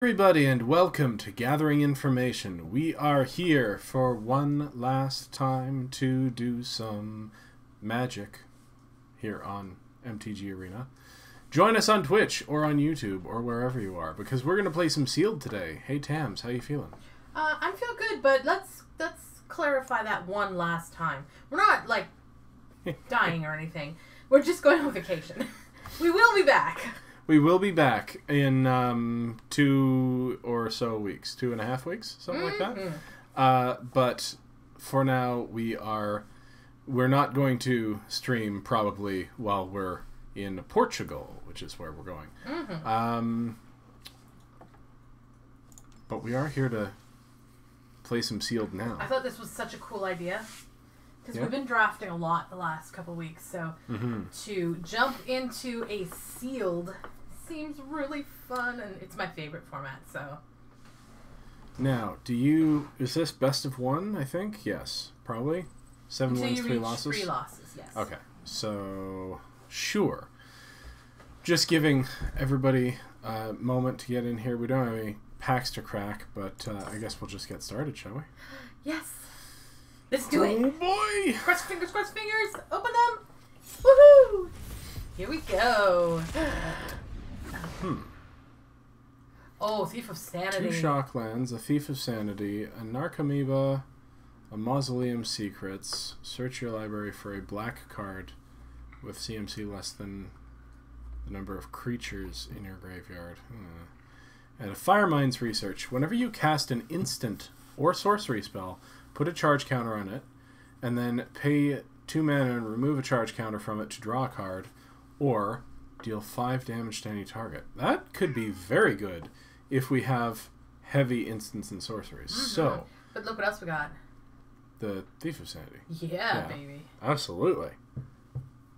Everybody, and welcome to Gathering Information. We are here for one last time to do some magic here on MTG Arena. Join us on Twitch or on YouTube or wherever you are, because we're going to play some Sealed today. Hey Tams, how you feeling? I feel good, but let's clarify that one last time. We're not like dying or anything. We're just going on vacation. We will be back. We will be back in 2 or so weeks, 2.5 weeks, something like that. But for now, we're not going to stream probably while we're in Portugal, which is where we're going. But we are here to play some Sealed now. I thought this was such a cool idea because we've been drafting a lot the last couple weeks, so to jump into a Sealed seems really fun, and it's my favorite format. So now, is this best of one? I think yes, probably 7 wins, 3 losses. 3 losses, yes. Okay, so sure. Just giving everybody a moment to get in here. We don't have any packs to crack, but I guess we'll just get started, shall we? Yes. Let's do it. Oh boy! Cross fingers, open them. Woohoo! Here we go. Oh, Thief of Sanity. 2 Shocklands, a Thief of Sanity, a Narcomoeba, a Mausoleum Secrets. Search your library for a black card with CMC less than the number of creatures in your graveyard. And a Firemind's Research. Whenever you cast an instant or sorcery spell, put a charge counter on it, and then pay 2 mana and remove a charge counter from it to draw a card, or deal 5 damage to any target. That could be very good if we have heavy instants and sorceries. So, but look what else we got. The Thief of Sanity. Yeah, baby. Absolutely.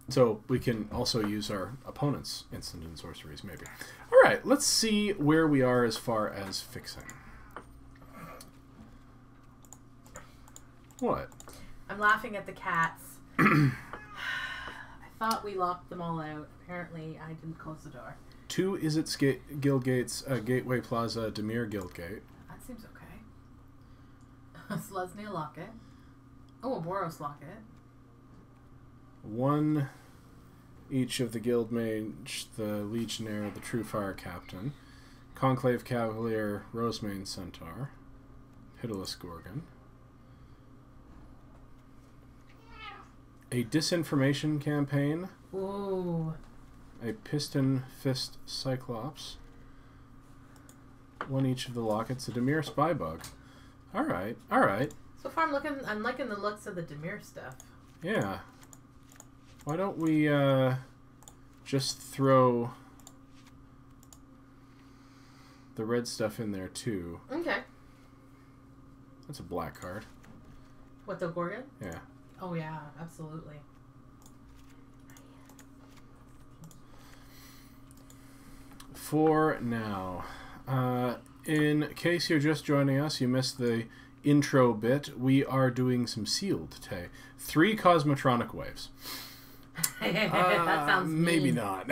So we can also use our opponent's instant and sorceries, maybe. All right, let's see where we are as far as fixing. What? I'm laughing at the cats. I thought we locked them all out. Apparently, I didn't close the door. 2 Izzet's Guild Gates, Gateway Plaza, Demir Guild Gate. That seems okay. A Selesnya Locket. Oh, a Boros Locket. 1 each of the Guild Mage, the Legionnaire, the True Fire Captain, Conclave Cavalier, Rosemane Centaur, Pitiless Gorgon. A Disinformation Campaign. Ooh. A Piston Fist Cyclops. 1 each of the lockets. A Demir Spybug. All right, all right. So far, I'm liking the looks of the Demir stuff. Yeah. Why don't we just throw the red stuff in there too? Okay. That's a black card. What, the Gorgon? Yeah. Oh yeah, absolutely. For now, in case you're just joining us, you missed the intro bit. We are doing some Sealed today. 3 Cosmotronic Waves. That sounds mean. Maybe not.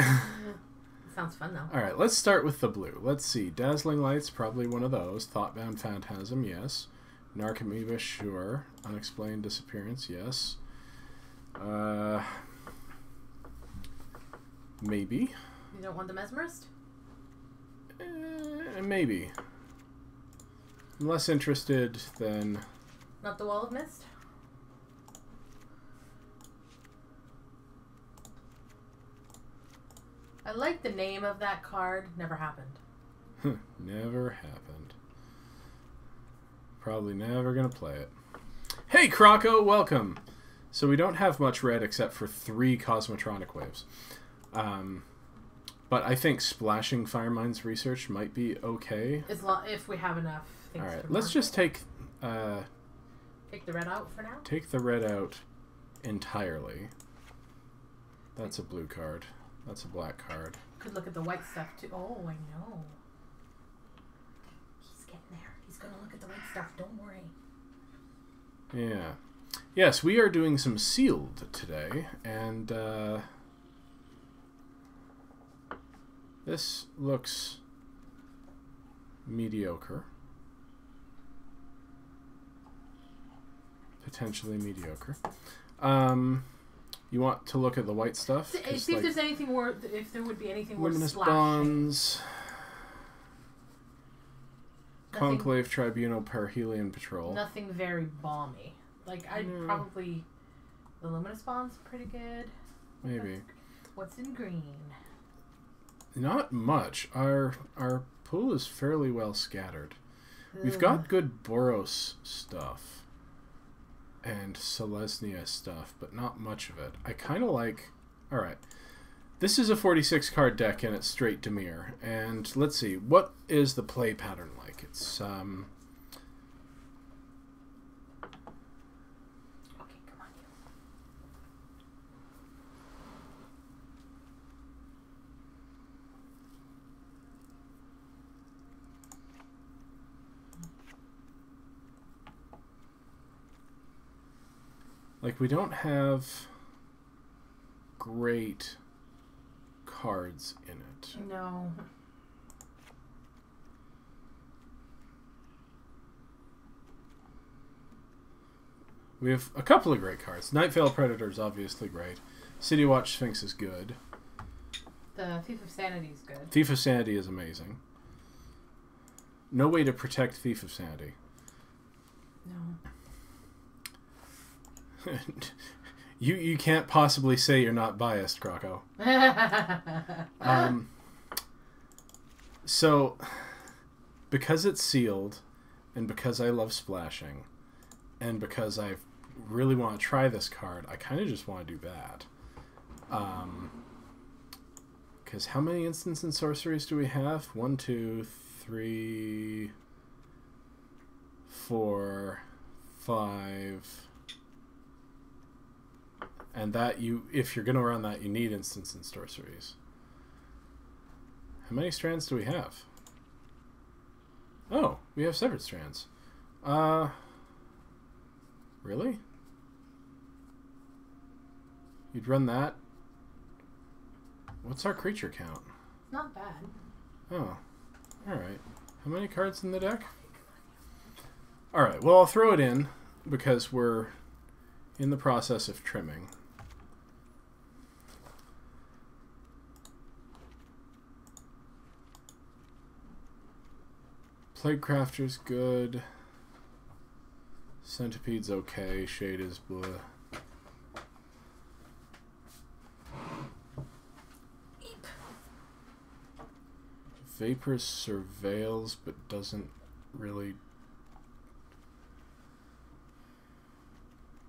Sounds fun though. All right, let's start with the blue. Let's see. Dazzling Lights, probably one of those. Thoughtbound Phantasm, yes. Narcomoeba, sure. Unexplained Disappearance, yes. Maybe. You don't want the Mesmerist? Maybe. I'm less interested than... Not the Wall of Mist? I like the name of that card. Never happened. Never happened. Probably never gonna play it. Hey, Croco, welcome! So we don't have much red except for 3 Cosmotronic Waves. But I think splashing Firemind's Research might be okay. If we have enough things. All right, let's just take... take the red out for now? Take the red out entirely. That's a blue card. That's a black card. Could look at the white stuff too. Oh, I know. He's getting there. He's going to look at the white stuff. Don't worry. Yeah. Yes, we are doing some Sealed today, and this looks mediocre. Potentially mediocre. You want to look at the white stuff? See if there's anything worth. If there would be anything worth Luminous splashing. Bonds. Conclave Tribunal Perihelion Patrol. Nothing very balmy. Like, I'd probably... The Luminous Bond's pretty good. Maybe. What's in green? Not much. Our pool is fairly well scattered. We've got good Boros stuff. And Selesnya stuff, but not much of it. I kind of like... Alright. This is a 46 card deck and it's straight Dimir. And let's see, what is the play pattern like? It's Okay, come on, you. like we don't have great cards in it. No. We have a couple of great cards. Nightveil Predator is obviously great. City Watch Sphinx is good. The Thief of Sanity is good. Thief of Sanity is amazing. No way to protect Thief of Sanity. No. You can't possibly say you're not biased, Croco. So, because it's sealed, and because I love splashing, and because I really want to try this card, I kind of just want to do that. Because how many instants and sorceries do we have? 1, 2, 3, 4, 5... And that if you're going to run that, you need instants and sorceries. How many strands do we have? Oh, we have separate strands. Really? You'd run that? What's our creature count? Not bad. Oh, alright. How many cards in the deck? Alright, well, I'll throw it in because we're in the process of trimming. Plaguecrafter's good. Centipede's okay. Shade is blue. Vapor surveils, but doesn't really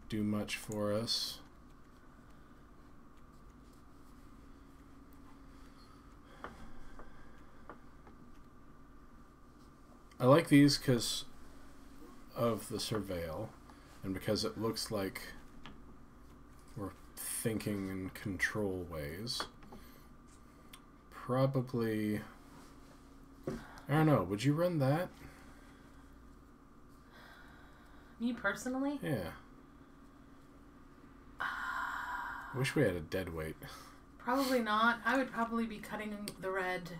do much for us. I like these because of the surveil and because it looks like we're thinking in control ways. Probably, I don't know, would you run that? Me personally? Yeah. Wish we had a dead weight. Probably not. I would probably be cutting the red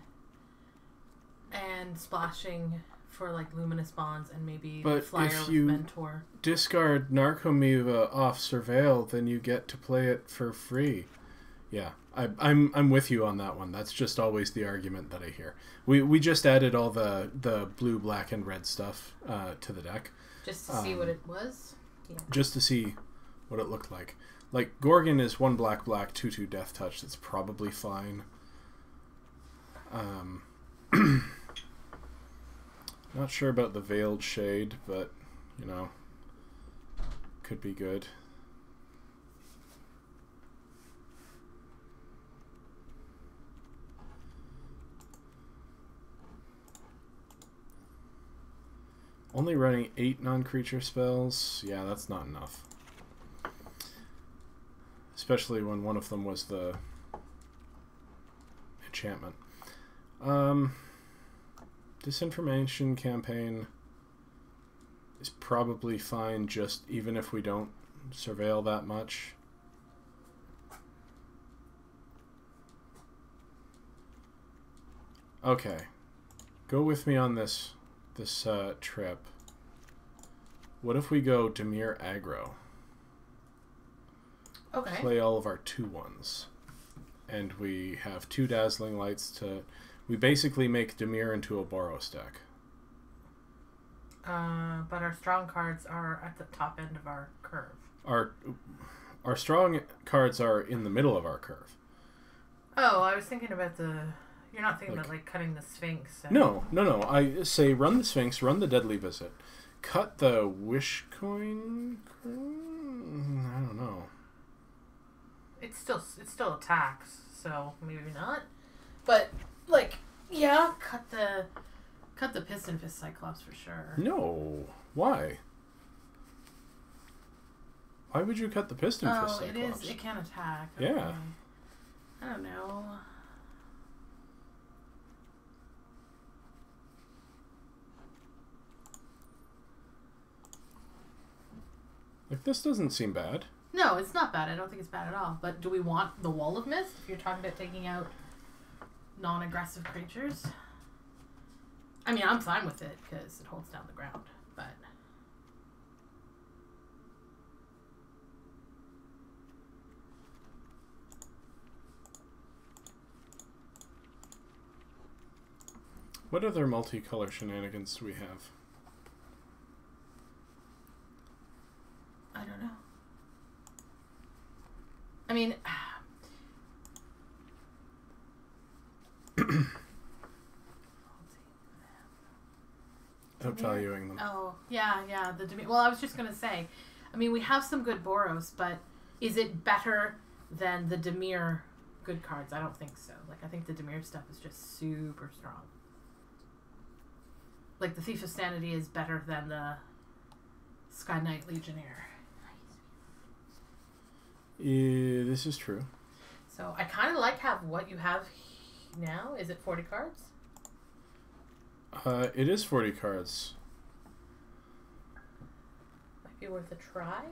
and splashing for like Luminous Bonds and maybe the flyer if with you Mentor. Discard Narcomoeba off Surveil, then you get to play it for free. Yeah, I'm with you on that one. That's just always the argument that I hear. We just added all the blue, black, and red stuff to the deck. Just to see what it was? Yeah. Just to see what it looked like. Like, Gorgon is 1 black, 2/2 Death Touch. That's probably fine. Not sure about the Veiled Shade, but, you know, could be good. Only running 8 non-creature spells? Yeah, that's not enough. Especially when one of them was the enchantment. Disinformation campaign is probably fine, just even if we don't surveil that much. Okay. Go with me on this trip. What if we go Dimir aggro? Okay. Play all of our 2/1s. And we have 2 Dazzling Lights to... We basically make Dimir into a Boros deck. But our strong cards are at the top end of our curve. Our strong cards are in the middle of our curve. Oh, I was thinking about the... You're not thinking about, like, cutting the Sphinx. And... No. I say run the Sphinx, run the Deadly Visit. Cut the Wish Coin? I don't know. It still attacks, so maybe not. But, like, yeah, cut the Piston Fist Cyclops for sure. No. Why? Why would you cut the Piston Fist Cyclops? It can attack. Okay. Yeah. I don't know. Like, this doesn't seem bad. No, it's not bad. I don't think it's bad at all. But do we want the Wall of Mist if you're talking about taking out non-aggressive creatures? I mean, I'm fine with it because it holds down the ground, but... What other multicolor shenanigans do we have? I don't know. I mean... Outvaluing them. Oh, yeah. Well, I was just going to say, I mean, we have some good Boros, but is it better than the Dimir good cards? I don't think so. Like, I think the Dimir stuff is just super strong. Like, the Thief of Sanity is better than the Sky Knight Legionnaire. Yeah, this is true. So, I kind of like what you have now. Is it 40 cards? It is 40 cards. Might be worth a try.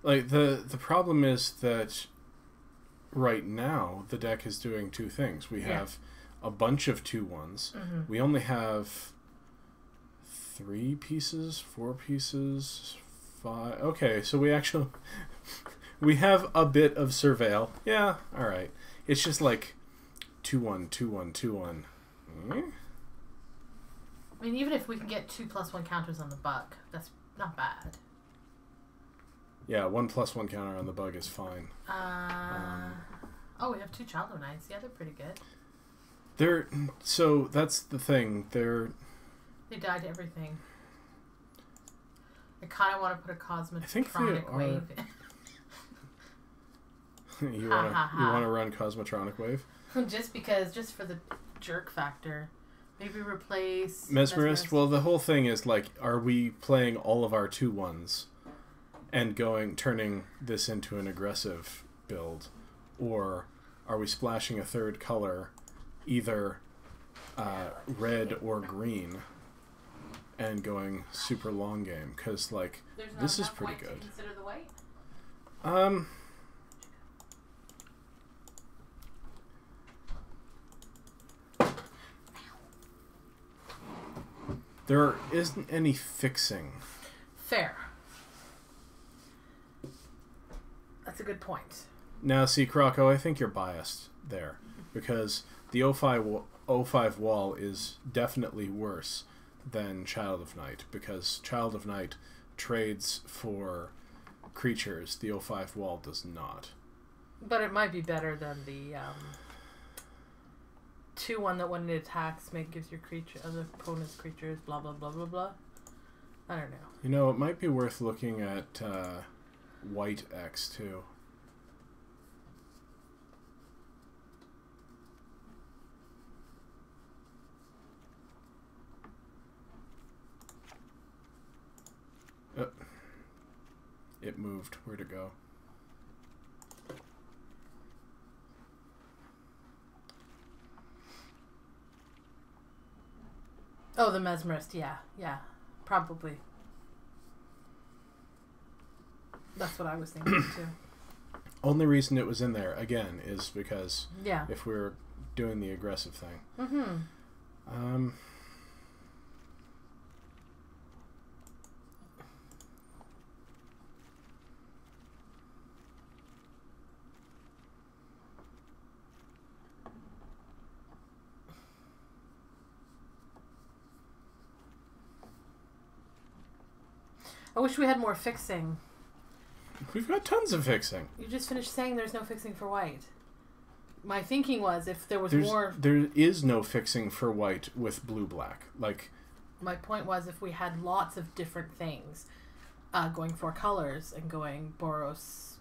Like, the problem is that right now the deck is doing 2 things. We have a bunch of 2/1s. Mm-hmm. We only have 3 pieces, 4 pieces, 5. Okay, so we actually... We have a bit of Surveil. Yeah, alright. It's just like 2/1, 2/1, 2/1. I mean, even if we can get 2+1 counters on the Bug, that's not bad. Yeah, 1+1 counter on the Bug is fine. Oh, we have 2 Childhood Knights. Yeah, they're pretty good. So that's the thing. They died to everything. I kind of want to put a Cosmotronic Wave in. You want to run Cosmotronic Wave? just for the jerk factor. Maybe replace Mesmerist. Well, the whole thing is, like, are we playing all of our 2/1s and turning this into an aggressive build, or are we splashing a third color, either red or green, and going super long game? Because, like, this is pretty good. To consider the white? There isn't any fixing. Fair. That's a good point. Now, see, Croco, I think you're biased there, because the 05 wall is definitely worse than Child of Night, because Child of Night trades for creatures. The 05 wall does not. But it might be better than the 2/1 that when it attacks gives your other opponent's creatures blah blah blah blah blah. I don't know. You know, it might be worth looking at White X too. It moved. Where'd it go? Oh, the Mesmerist, yeah. Probably. That's what I was thinking, too. Only reason it was in there, again, is because Yeah. if we're doing the aggressive thing. Mm-hmm. I wish we had more fixing. We've got tons of fixing. You just finished saying there's no fixing for white. My thinking was if there was There's, more... There is no fixing for white with blue-black. Like, my point was if we had lots of different things, going 4 colors and going Boros...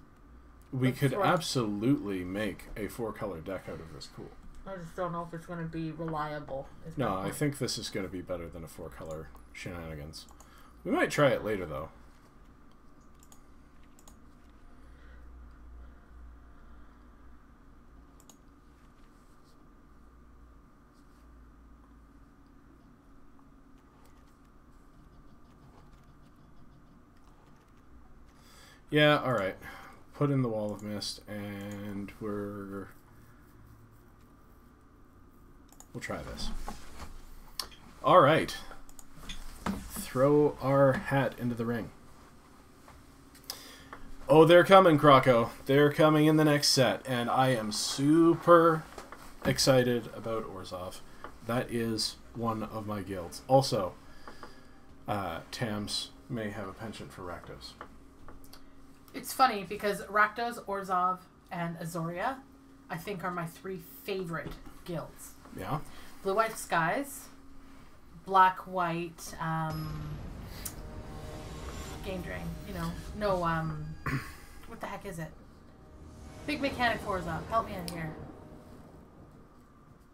we could absolutely make a 4-color deck out of this pool. I just don't know if it's going to be reliable. No, I think this is going to be better than a 4-color shenanigans. We might try it later, though. Yeah, alright. Put in the Wall of Mist, and we'll try this. Alright. Throw our hat into the ring. Oh, they're coming, Croco. They're coming in the next set, and I am super excited about Orzhov. That is one of my guilds. Also, Tams may have a penchant for Rakdos. It's funny because Rakdos, Orzhov, and Azoria, I think, are my 3 favorite guilds. Yeah? Blue-White Skies, Black-White, Game Drain. You know, no, what the heck is it? Big mechanic for Orzhov. Help me out here.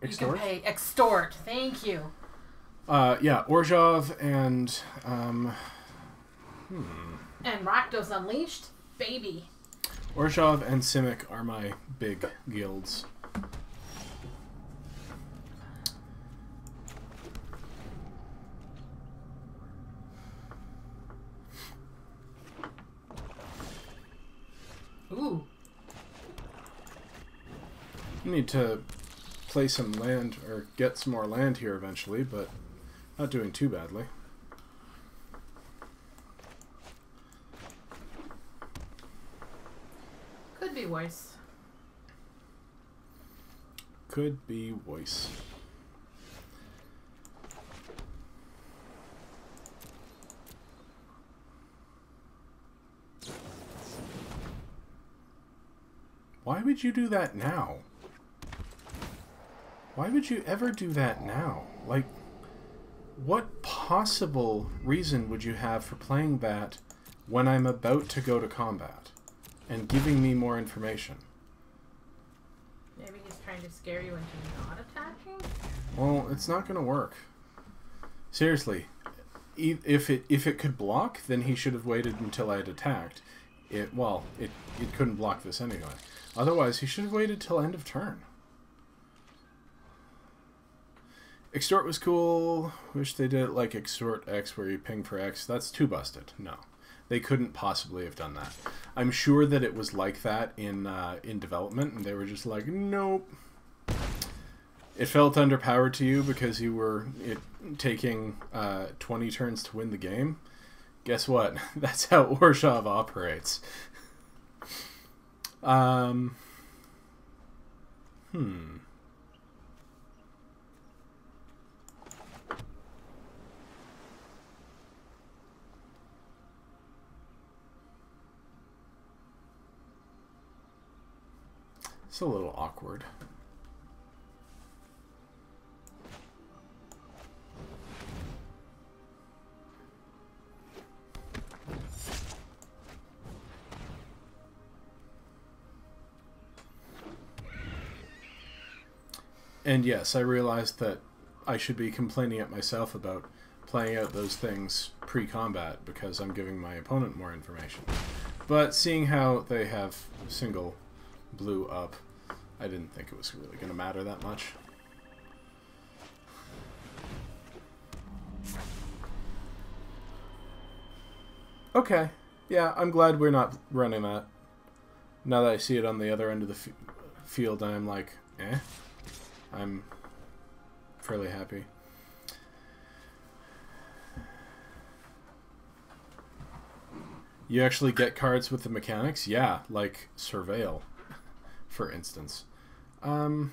Extort? You can pay. Extort. Thank you. Yeah, Orzhov and, And Rakdos Unleashed. Baby. Orzhov and Simic are my big guilds. Ooh. Need to play some land, or get some more land here eventually, but not doing too badly. Could be worse. Could be worse. Why would you do that now? Why would you ever do that now? Like, what possible reason would you have for playing that when I'm about to go to combat and giving me more information? Maybe he's trying to scare you into not attacking? Well, it's not going to work. Seriously, if it could block, then he should have waited until I had attacked. It couldn't block this anyway. Otherwise, he should have waited till end of turn. Extort was cool. Wish they did it like Extort X, where you ping for X. That's too busted. No, they couldn't possibly have done that. I'm sure that it was like that in development, and they were just like, nope. It felt underpowered to you because you were taking 20 turns to win the game. Guess what? That's how Orzhov operates. It's a little awkward. And yes, I realized that I should be complaining at myself about playing out those things pre-combat because I'm giving my opponent more information. But seeing how they have single blue up, I didn't think it was really going to matter that much. Okay. Yeah, I'm glad we're not running that. Now that I see it on the other end of the field, I'm like, eh. I'm fairly happy. You actually get cards with the mechanics? Yeah, like Surveil, for instance. I'm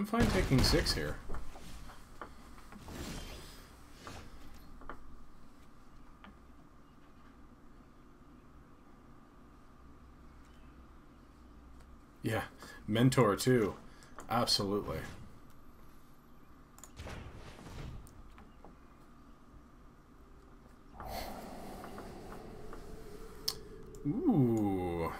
fine taking 6 here. Yeah, Mentor too. Absolutely. Ooh.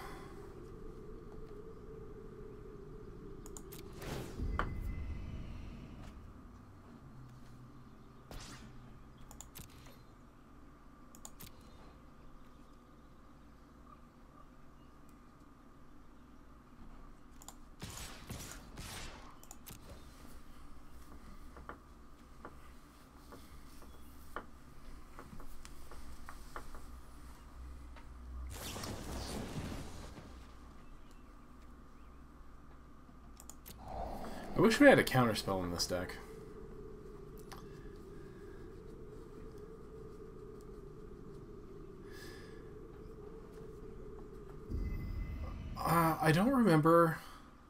I wish we had a counterspell in this deck. I don't remember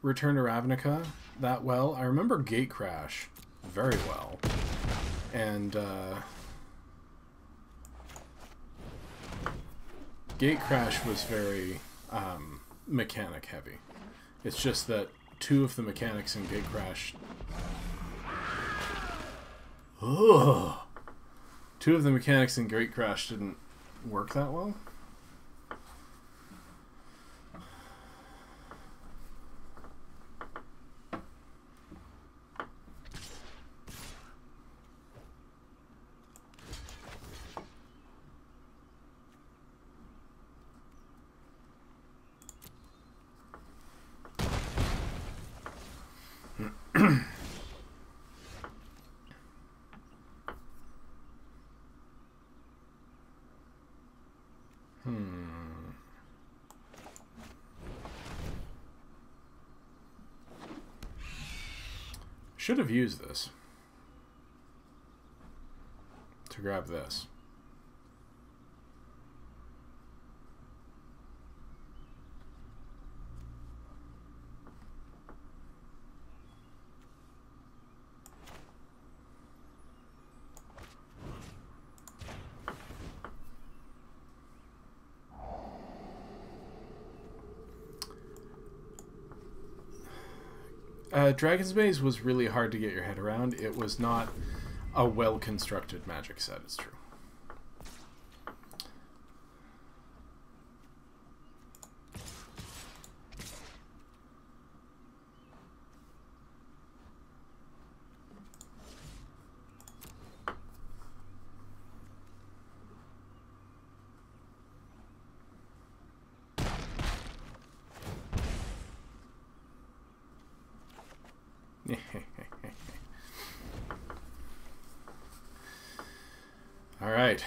Return to Ravnica that well. I remember Gate Crash very well. And Gate Crash was very mechanic heavy. It's just that 2 of the mechanics in Gate Crash... Ugh. 2 of the mechanics in Gate Crash didn't work that well. Should have used this to grab this. Dragon's Maze was really hard to get your head around. It was not a well-constructed Magic set, it's true. All right.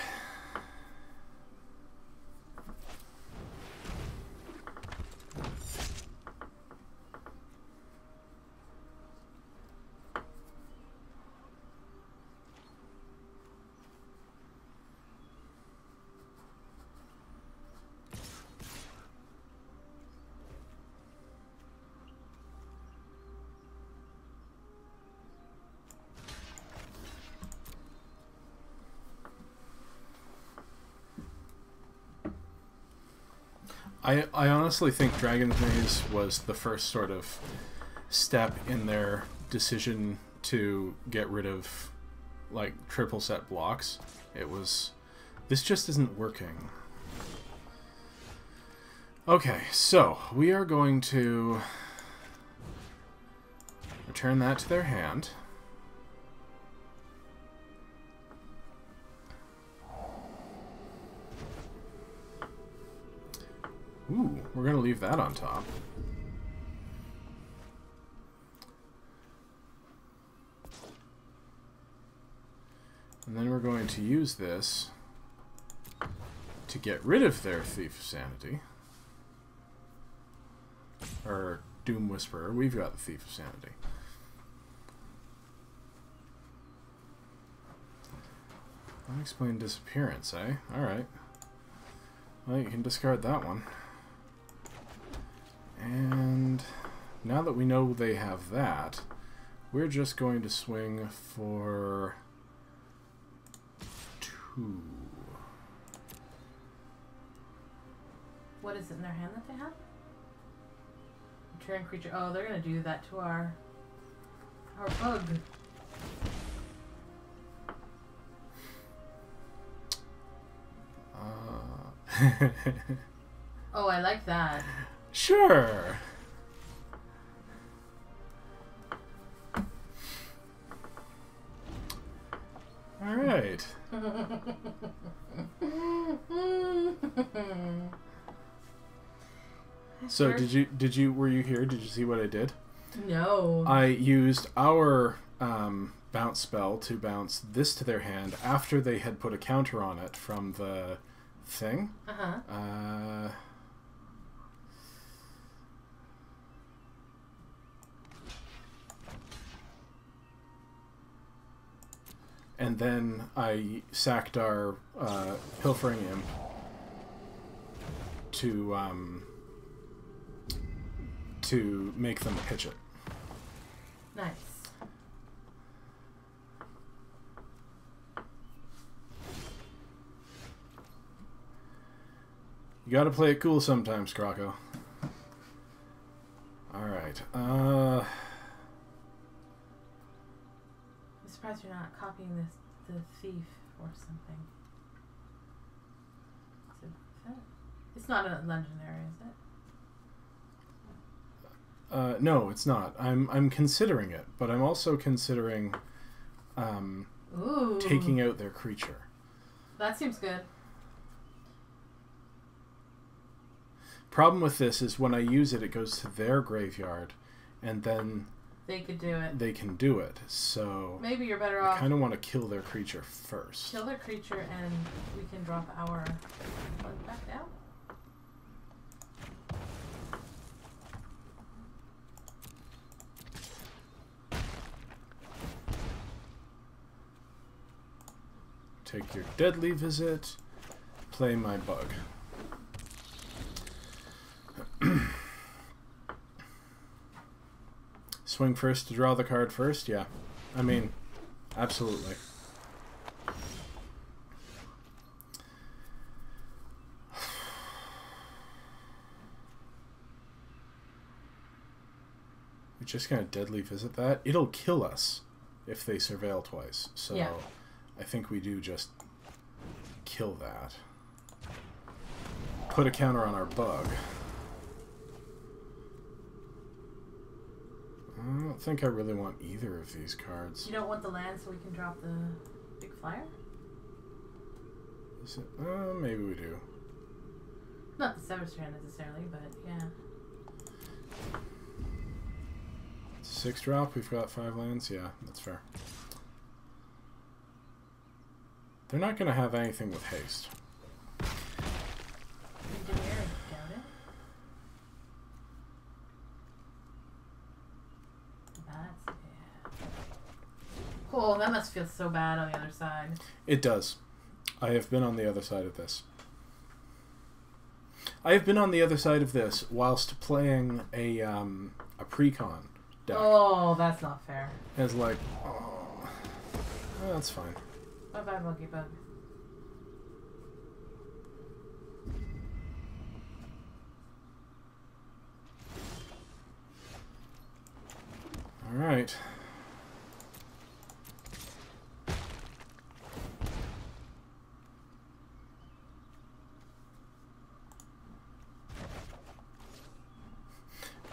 I honestly think Dragon's Maze was the first sort of step in their decision to get rid of like triple set blocks. It was, this just isn't working. Okay, so we are going to return that to their hand. Ooh, we're going to leave that on top. And then we're going to use this to get rid of their Thief of Sanity, or Doom Whisperer, we've got the Thief of Sanity. Unexplained disappearance, eh? Alright. Well, you can discard that one. And now that we know they have that, we're just going to swing for 2. What is it in their hand that they have? Return creature. Oh, they're gonna do that to our bug. Oh, I like that. Sure. All right. So were you here? Did you see what I did? No. I used our bounce spell to bounce this to their hand after they had put a counter on it from the thing. And then I sacked our Pilfering Imp to make them pitch it. Nice. You gotta play it cool sometimes, Croco. Alright, I'm surprised you're not copying the thief or something. It's not a legendary, is it? No, it's not. I'm considering it, but I'm also considering taking out their creature. That seems good. Problem with this is when I use it, it goes to their graveyard, and then they could do it. They can do it. So maybe you're better off. I kind of want to kill their creature first. Kill their creature, and we can drop our bug back down. Take your deadly visit. Play my bug. Swing first to draw the card first? Yeah. I mean, absolutely. We're just gonna deadly visit that. It'll kill us if they surveil twice. So yeah. I think we do just kill that. Put a counter on our bug. I don't think I really want either of these cards. You don't want the land so we can drop the big flyer? Is it? Maybe we do. Not the Sever Strand necessarily, but yeah. 6 drop, we've got 5 lands. Yeah, that's fair. They're not going to have anything with haste. Cool, that must feel so bad on the other side. It does. I have been on the other side of this. I have been on the other side of this whilst playing a precon deck. Oh, that's not fair. It's like, oh, that's fine. Bye-bye, Monkey Bug. Alright.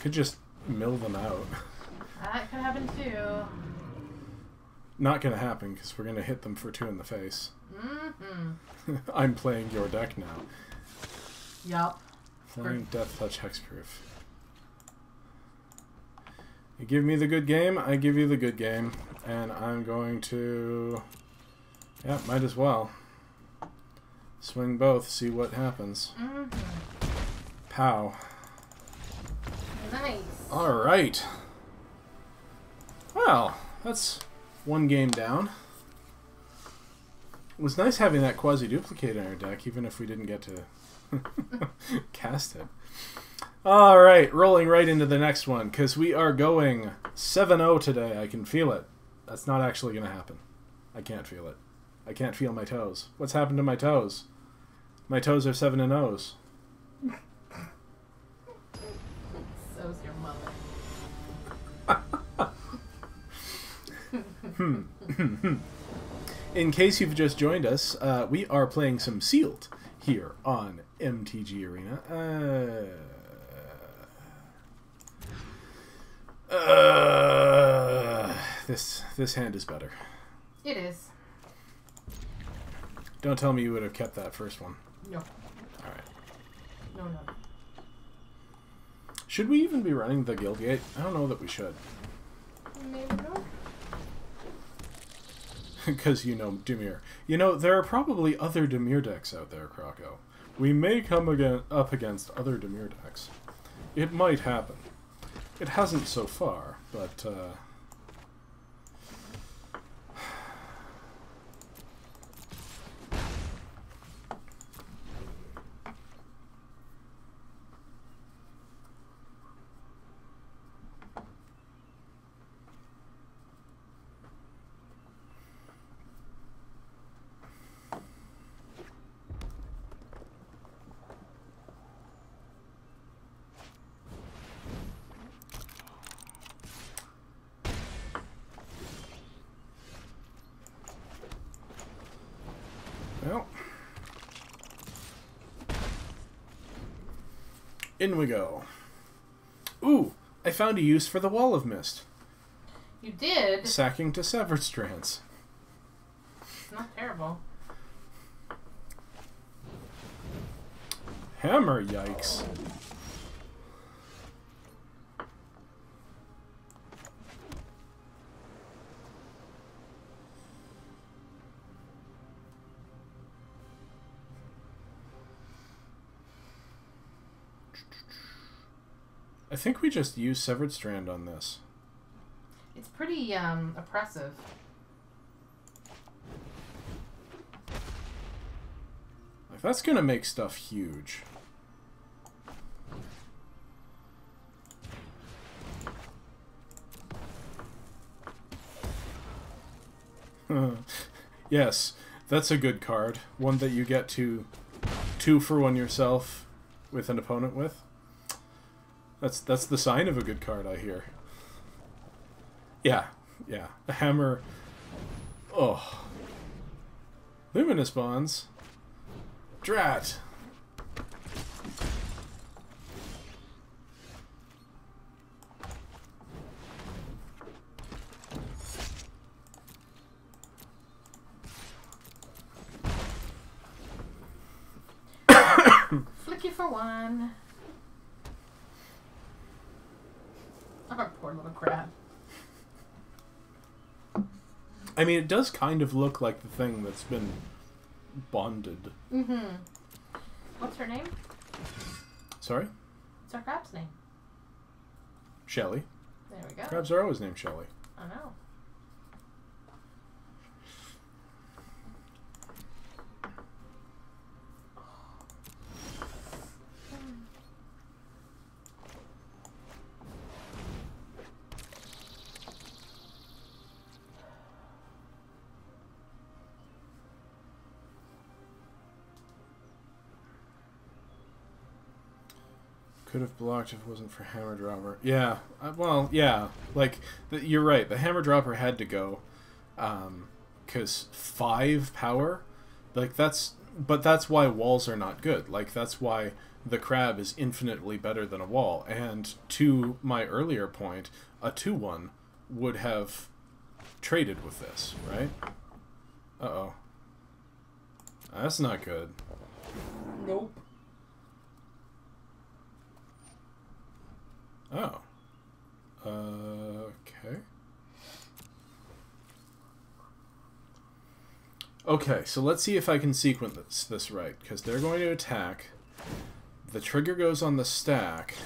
Could just mill them out. That could happen too. Not gonna happen because we're gonna hit them for 2 in the face. Mm-hmm. I'm playing your deck now. Yup. Flying Death Touch Hexproof. You give me the good game, I give you the good game. And I'm going to... Yeah, might as well. Swing both, see what happens. Pow. Nice. Alright. Well, that's one game down. It was nice having that quasi-duplicate in our deck, even if we didn't get to cast it. Alright, rolling right into the next one, because we are going 7-0 today. I can feel it. That's not actually going to happen. I can't feel it. I can't feel my toes. What's happened to my toes? My toes are 7-0s. So's your mother. In case you've just joined us, we are playing some Sealed here on MTG Arena. This hand is better. It is. Don't tell me you would have kept that first one. No. Alright. No. Should we even be running the Guild Gate? I don't know that we should. Maybe not. Because you know Dimir. You know, there are probably other Dimir decks out there, Croco. We may come up against other Dimir decks. It might happen. It hasn't so far, but... Well, in we go. Ooh, I found a use for the Wall of Mist. You did? Sacking to Severed Strands. It's not terrible. Hammer, yikes. I think we just use Severed Strand on this. It's pretty oppressive. Like, that's gonna make stuff huge. Yes, that's a good card. One that you get to 2-for-1 yourself with an opponent with. That's the sign of a good card, I hear. Yeah. The hammer. Oh. Luminous Bonds. Drat. Flick you for one. Our poor little crab. I mean, it does kind of look like the thing that's been bonded. Mm-hmm. What's her name? Sorry? What's our crab's name? Shelly. There we go. Crabs are always named Shelly. I know. Could have blocked if it wasn't for Hammer Dropper. Yeah, well, yeah. Like, you're right. The Hammer Dropper had to go. Because 5 power? Like, that's why walls are not good. Like, that's why the crab is infinitely better than a wall. And to my earlier point, a 2-1 would have traded with this, right? Uh-oh. That's not good. Nope. Oh. Okay. Okay, so let's see if I can sequence this right, because they're going to attack. The trigger goes on the stack.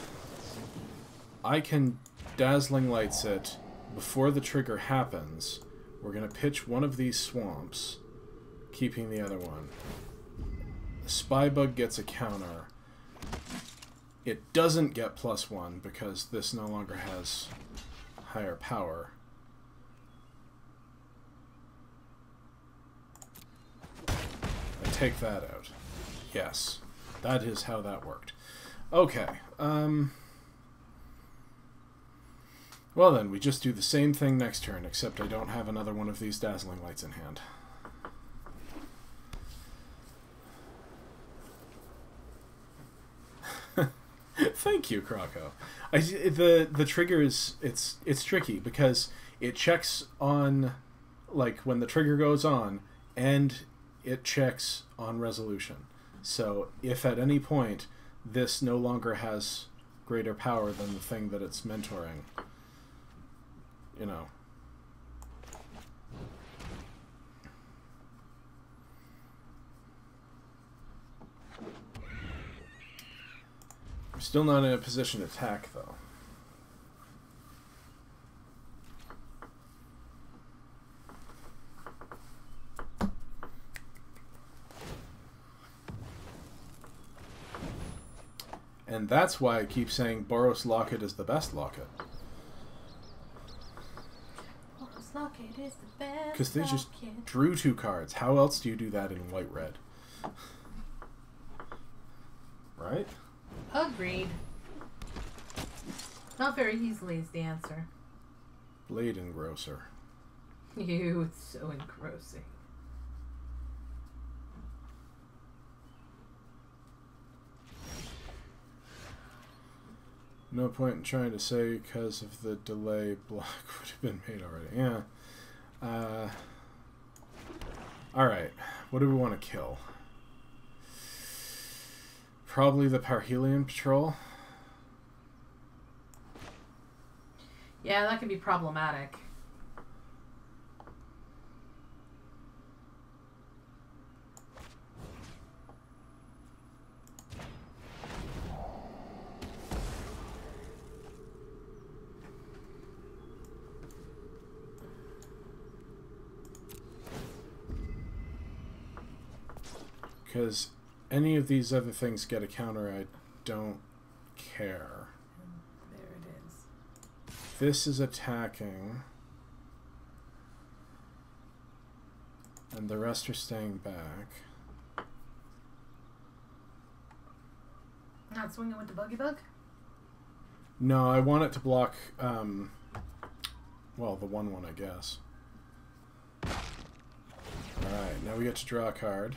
I can Dazzling Lights it before the trigger happens. We're going to pitch one of these swamps, keeping the other one. The Spybug gets a counter. It doesn't get +1 because this no longer has higher power. I take that out. Yes, that is how that worked. Okay. Well then, we just do the same thing next turn, except I don't have another one of these Dazzling Lights in hand. Thank you, Croco. The trigger is it's tricky because it checks on, like, when the trigger goes on, and it checks on resolution. So if at any point this no longer has greater power than the thing that it's mentoring, you know. I'm still not in a position to attack, though. And that's why I keep saying Boros Locket is the best Locket. Boros Locket is the best. Because they just drew 2 cards. How else do you do that in white-red? Right? Agreed. Not very easily is the answer. Blade Engrosser. Ew, it's so engrossing. No point in trying to say because of the delay, block would have been made already. Yeah. Alright. What do we want to kill? Probably the Parhelion Patrol. Yeah, that can be problematic. Because any of these other things get a counter, I don't care. There it is. This is attacking. And the rest are staying back. Not swinging with the buggy bug? No, I want it to block, well, the 1/1, I guess. Alright, now we get to draw a card.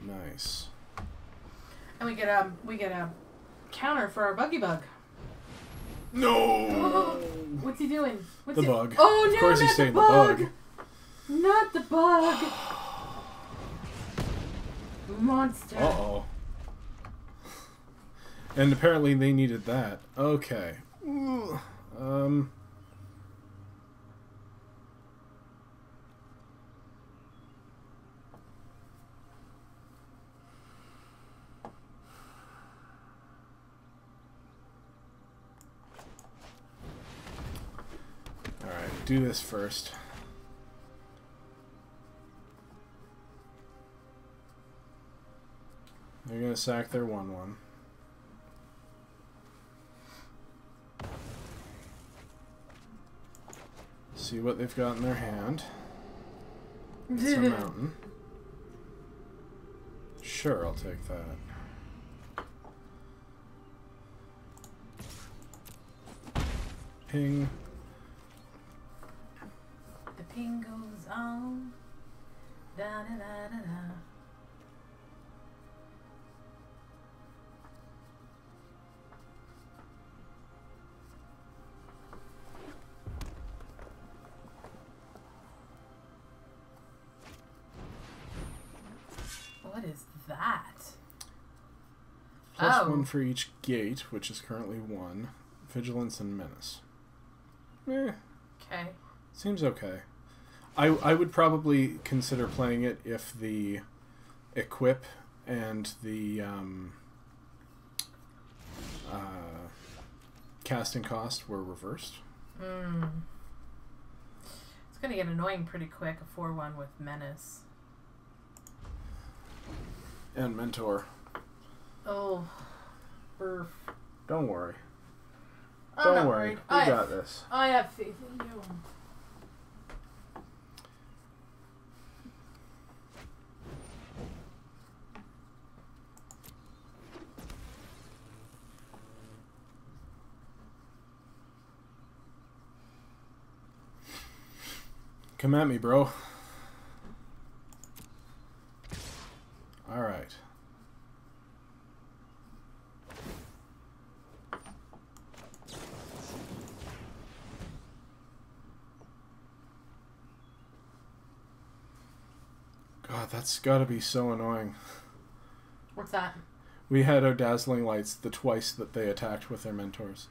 Nice. And we get a counter for our buggy bug. No! What's he doing? What's the bug. Oh no! Of course not he's saying the bug. bug. Not the bug. Monster. Uh-oh. And apparently they needed that. Okay. Ooh. Alright, do this first. They're gonna sack their 1/1. See what they've got in their hand. It's a mountain. Sure, I'll take that. Ping. The ping goes on. Da da da da da. What is that? +1 for each gate, which is currently 1. Vigilance and Menace. Eh. Okay. Seems okay. I would probably consider playing it if the equip and the casting cost were reversed. It's going to get annoying pretty quick, a 4-1 with Menace. And Mentor. Oh. Burf. Don't worry. I'm Don't worry. We got this. I have faith in you. Come at me, bro. All right. God, that's gotta be so annoying. What's that? We had our Dazzling Lights the twice that they attacked with their mentors.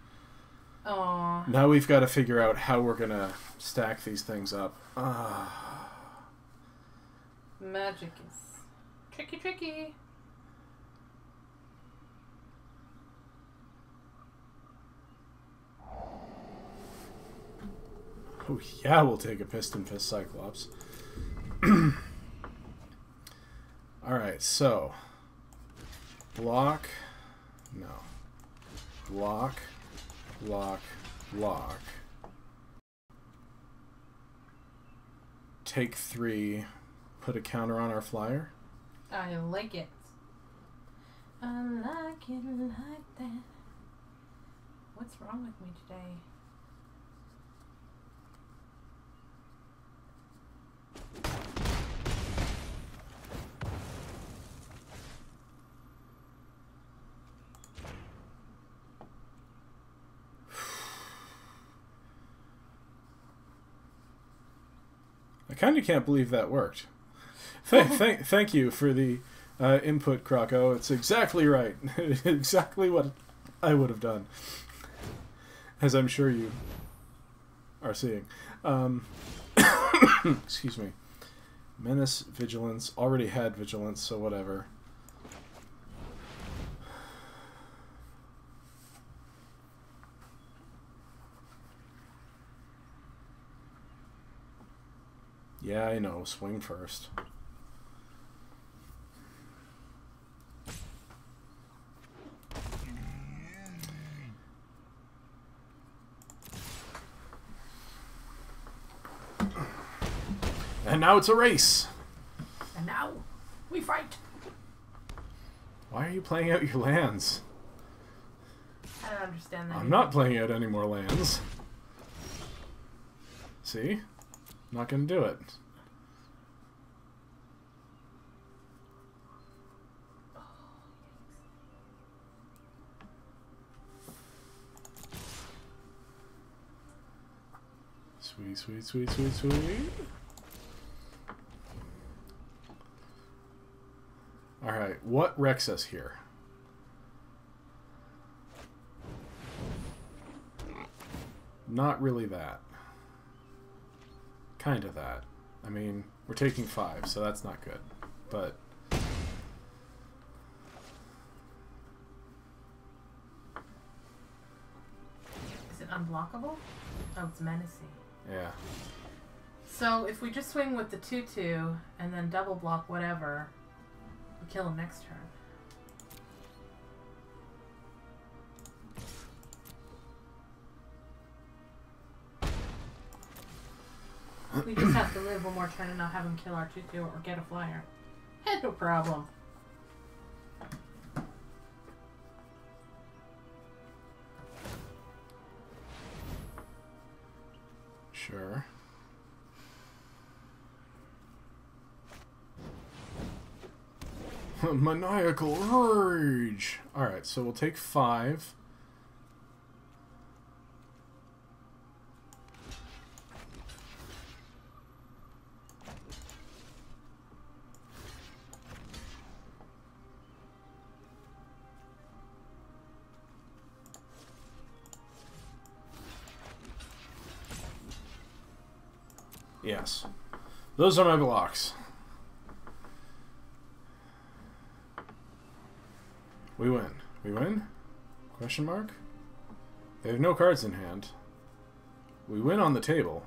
Aww. Now we've got to figure out how we're gonna stack these things up. Magic is tricky. Oh yeah, we'll take a Piston Fist Cyclops. Alright, so... Block... No. Block... Block... Block... Take 3... Put a counter on our flyer? I like it. I like it like that. What's wrong with me today? I kind of can't believe that worked. Thank you for the input, Croco. It's exactly right. Exactly what I would have done. As I'm sure you are seeing. Excuse me. Menace, Vigilance. Already had Vigilance, so whatever. Yeah, I know. Swing first. And now it's a race. And now we fight. Why are you playing out your lands? I don't understand that. I'm not playing out any more lands. See? Not gonna do it. Sweet, sweet, sweet, sweet, sweet. Alright, what wrecks us here? Not really that. Kind of that. I mean, we're taking 5, so that's not good. But... Is it unblockable? Oh, it's menacing. yeah. So, if we just swing with the 2/2 and then double block whatever, we kill him next turn. We just have to live one more turn and not have him kill our 2/2 or get a flyer. No problem. Sure. Maniacal Rage! Alright, so we'll take 5. Yes. Those are my blocks. We win. We win? Question mark? They have no cards in hand. We win on the table.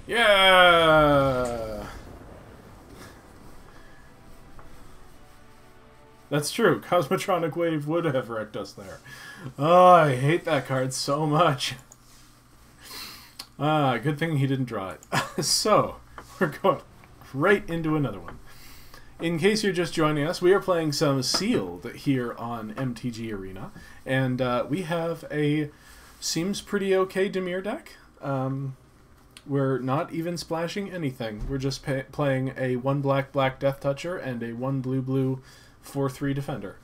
Yeah! That's true. Cosmotronic Wave would have wrecked us there. Oh, I hate that card so much. Good thing he didn't draw it. So, we're going right into another one. In case you're just joining us, we are playing some Sealed here on MTG Arena. And we have a seems pretty okay Dimir deck. We're not even splashing anything. We're just playing a 1 black black Death Toucher and a 1 blue blue 4/3 defender.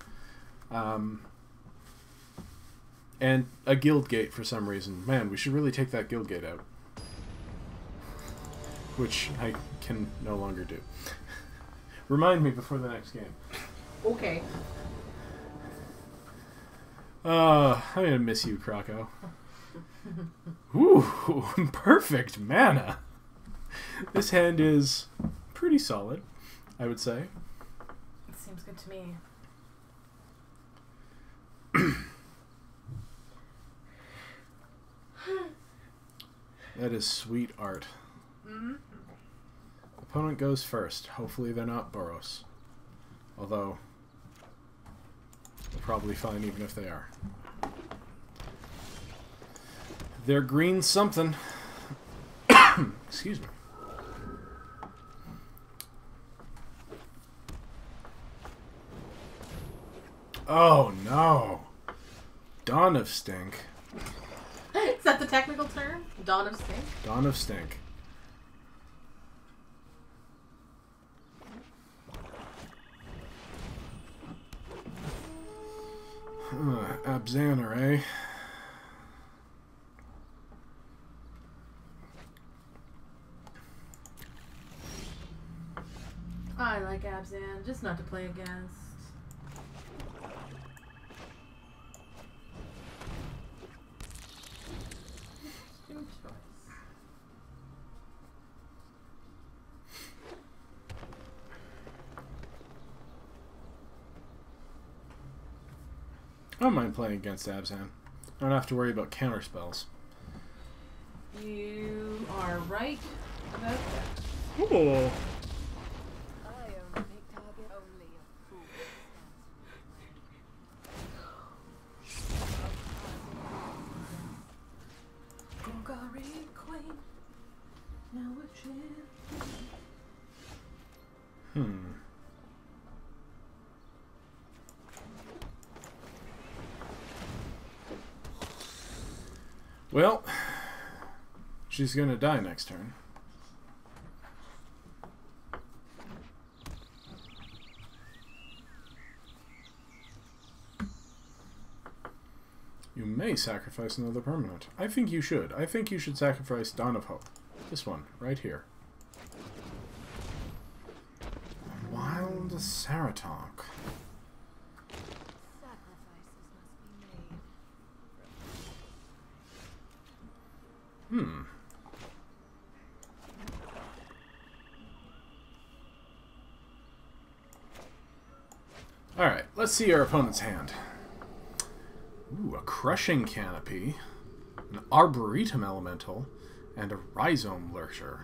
And a Guild Gate for some reason. Man, we should really take that Guild Gate out. Which I can no longer do. Remind me before the next game. Okay. I'm gonna miss you, Krakow. Ooh, perfect mana. This hand is pretty solid, I would say. It seems good to me. That is sweet art. Mm-hmm. Opponent goes first. Hopefully they're not Boros. Although, they're probably fine even if they are. They're green something. Excuse me. Oh no. Dawn of Stink. Is that the technical term? Dawn of Stink? Dawn of Stink. Abxaner, eh? I like Abzan, just not to play against. I don't mind playing against Abzan. I don't have to worry about counter spells. You are right about that. Ooh. Well, she's gonna die next turn. You may sacrifice another permanent. I think you should. I think you should sacrifice Dawn of Hope. This one, right here. Wild Saratonk. Alright, let's see our opponent's hand. Ooh, a Crushing Canopy, an Arboretum Elemental, and a Rhizome Lurcher.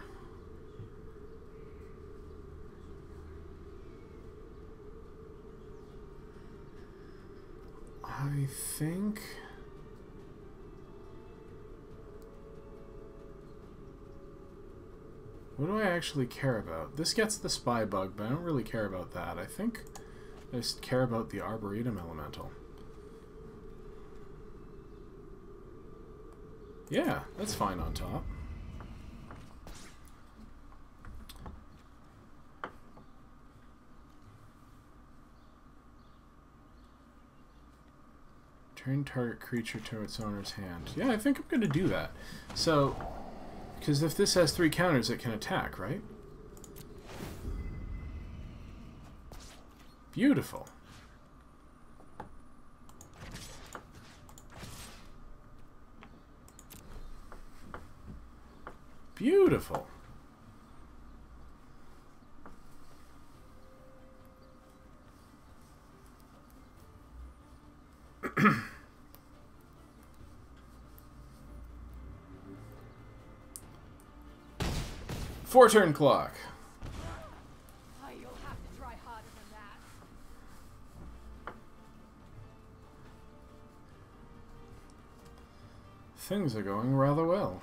I think... What do I actually care about? This gets the Spy Bug, but I don't really care about that. I think I just care about the Arboretum Elemental. Yeah, that's fine on top. Turn target creature to its owner's hand. Yeah, I think I'm going to do that. So... Because if this has 3 counters, it can attack, right? Beautiful. Beautiful. Four-turn clock. Oh, you'll have to try harder than that. Things are going rather well.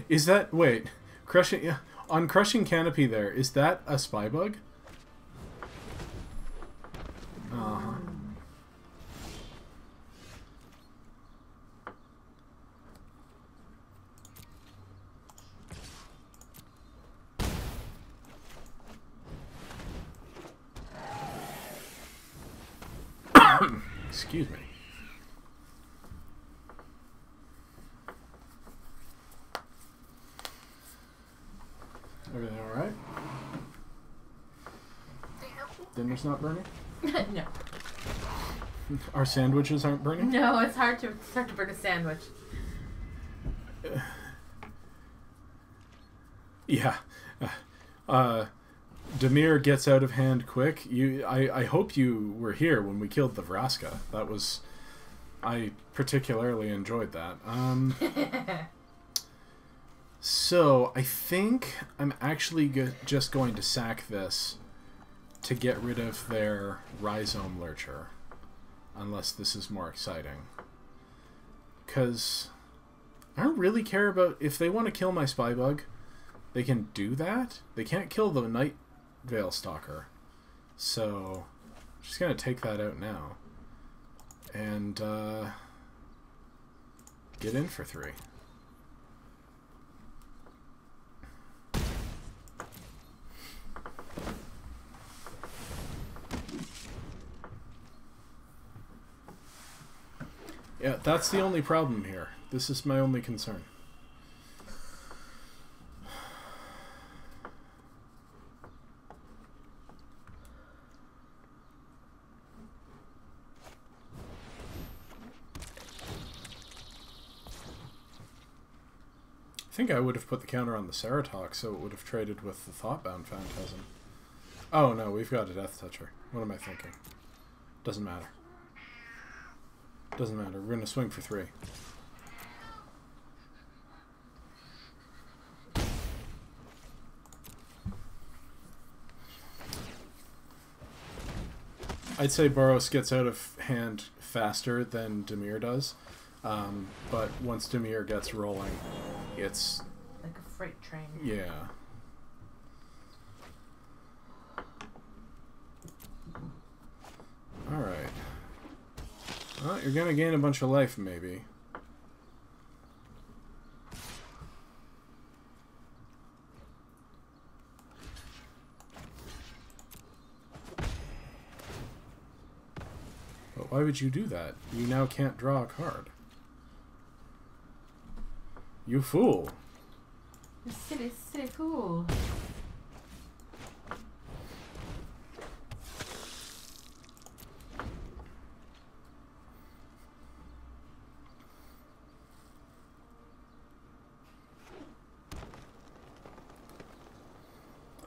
Is that... Wait. Crushing... On Crushing Canopy there, is that a spy bug? Uh-huh. Excuse me. Everything alright? Dinner's not burning? No. Our sandwiches aren't burning? No, it's hard to burn a sandwich. Yeah. Demir gets out of hand quick. I hope you were here when we killed the Vraska. That was... I particularly enjoyed that. So, I think I'm actually just going to sack this to get rid of their Rhizome Lurcher. Unless this is more exciting. Because I don't really care about... If they want to kill my Spybug, they can do that. They can't kill the Night Veil Stalker. So, I'm just going to take that out now. And, get in for 3. Yeah, that's the only problem here. This is my only concern. I think I would have put the counter on the Ceratox so it would have traded with the Thoughtbound Phantasm. Oh no, we've got a Death Toucher. What am I thinking? Doesn't matter. Doesn't matter. We're going to swing for 3. I'd say Boros gets out of hand faster than Demir does. But once Demir gets rolling, it's... like a freight train. Yeah. Alright. Well, you're gonna gain a bunch of life, maybe. But why would you do that? You now can't draw a card. You fool. You silly, silly fool.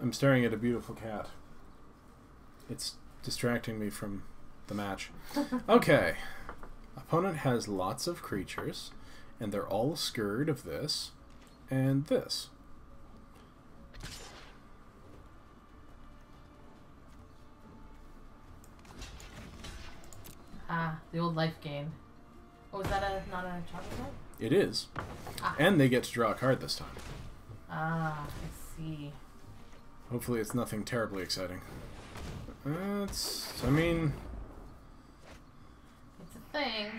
I'm staring at a beautiful cat. It's distracting me from the match. Okay. Opponent has lots of creatures, and they're all scared of this and this. Ah, the old life gain. Oh, is that not a chocolate card? It is. Ah. And they get to draw a card this time. Ah, I see. Hopefully it's nothing terribly exciting. I mean... It's a thing.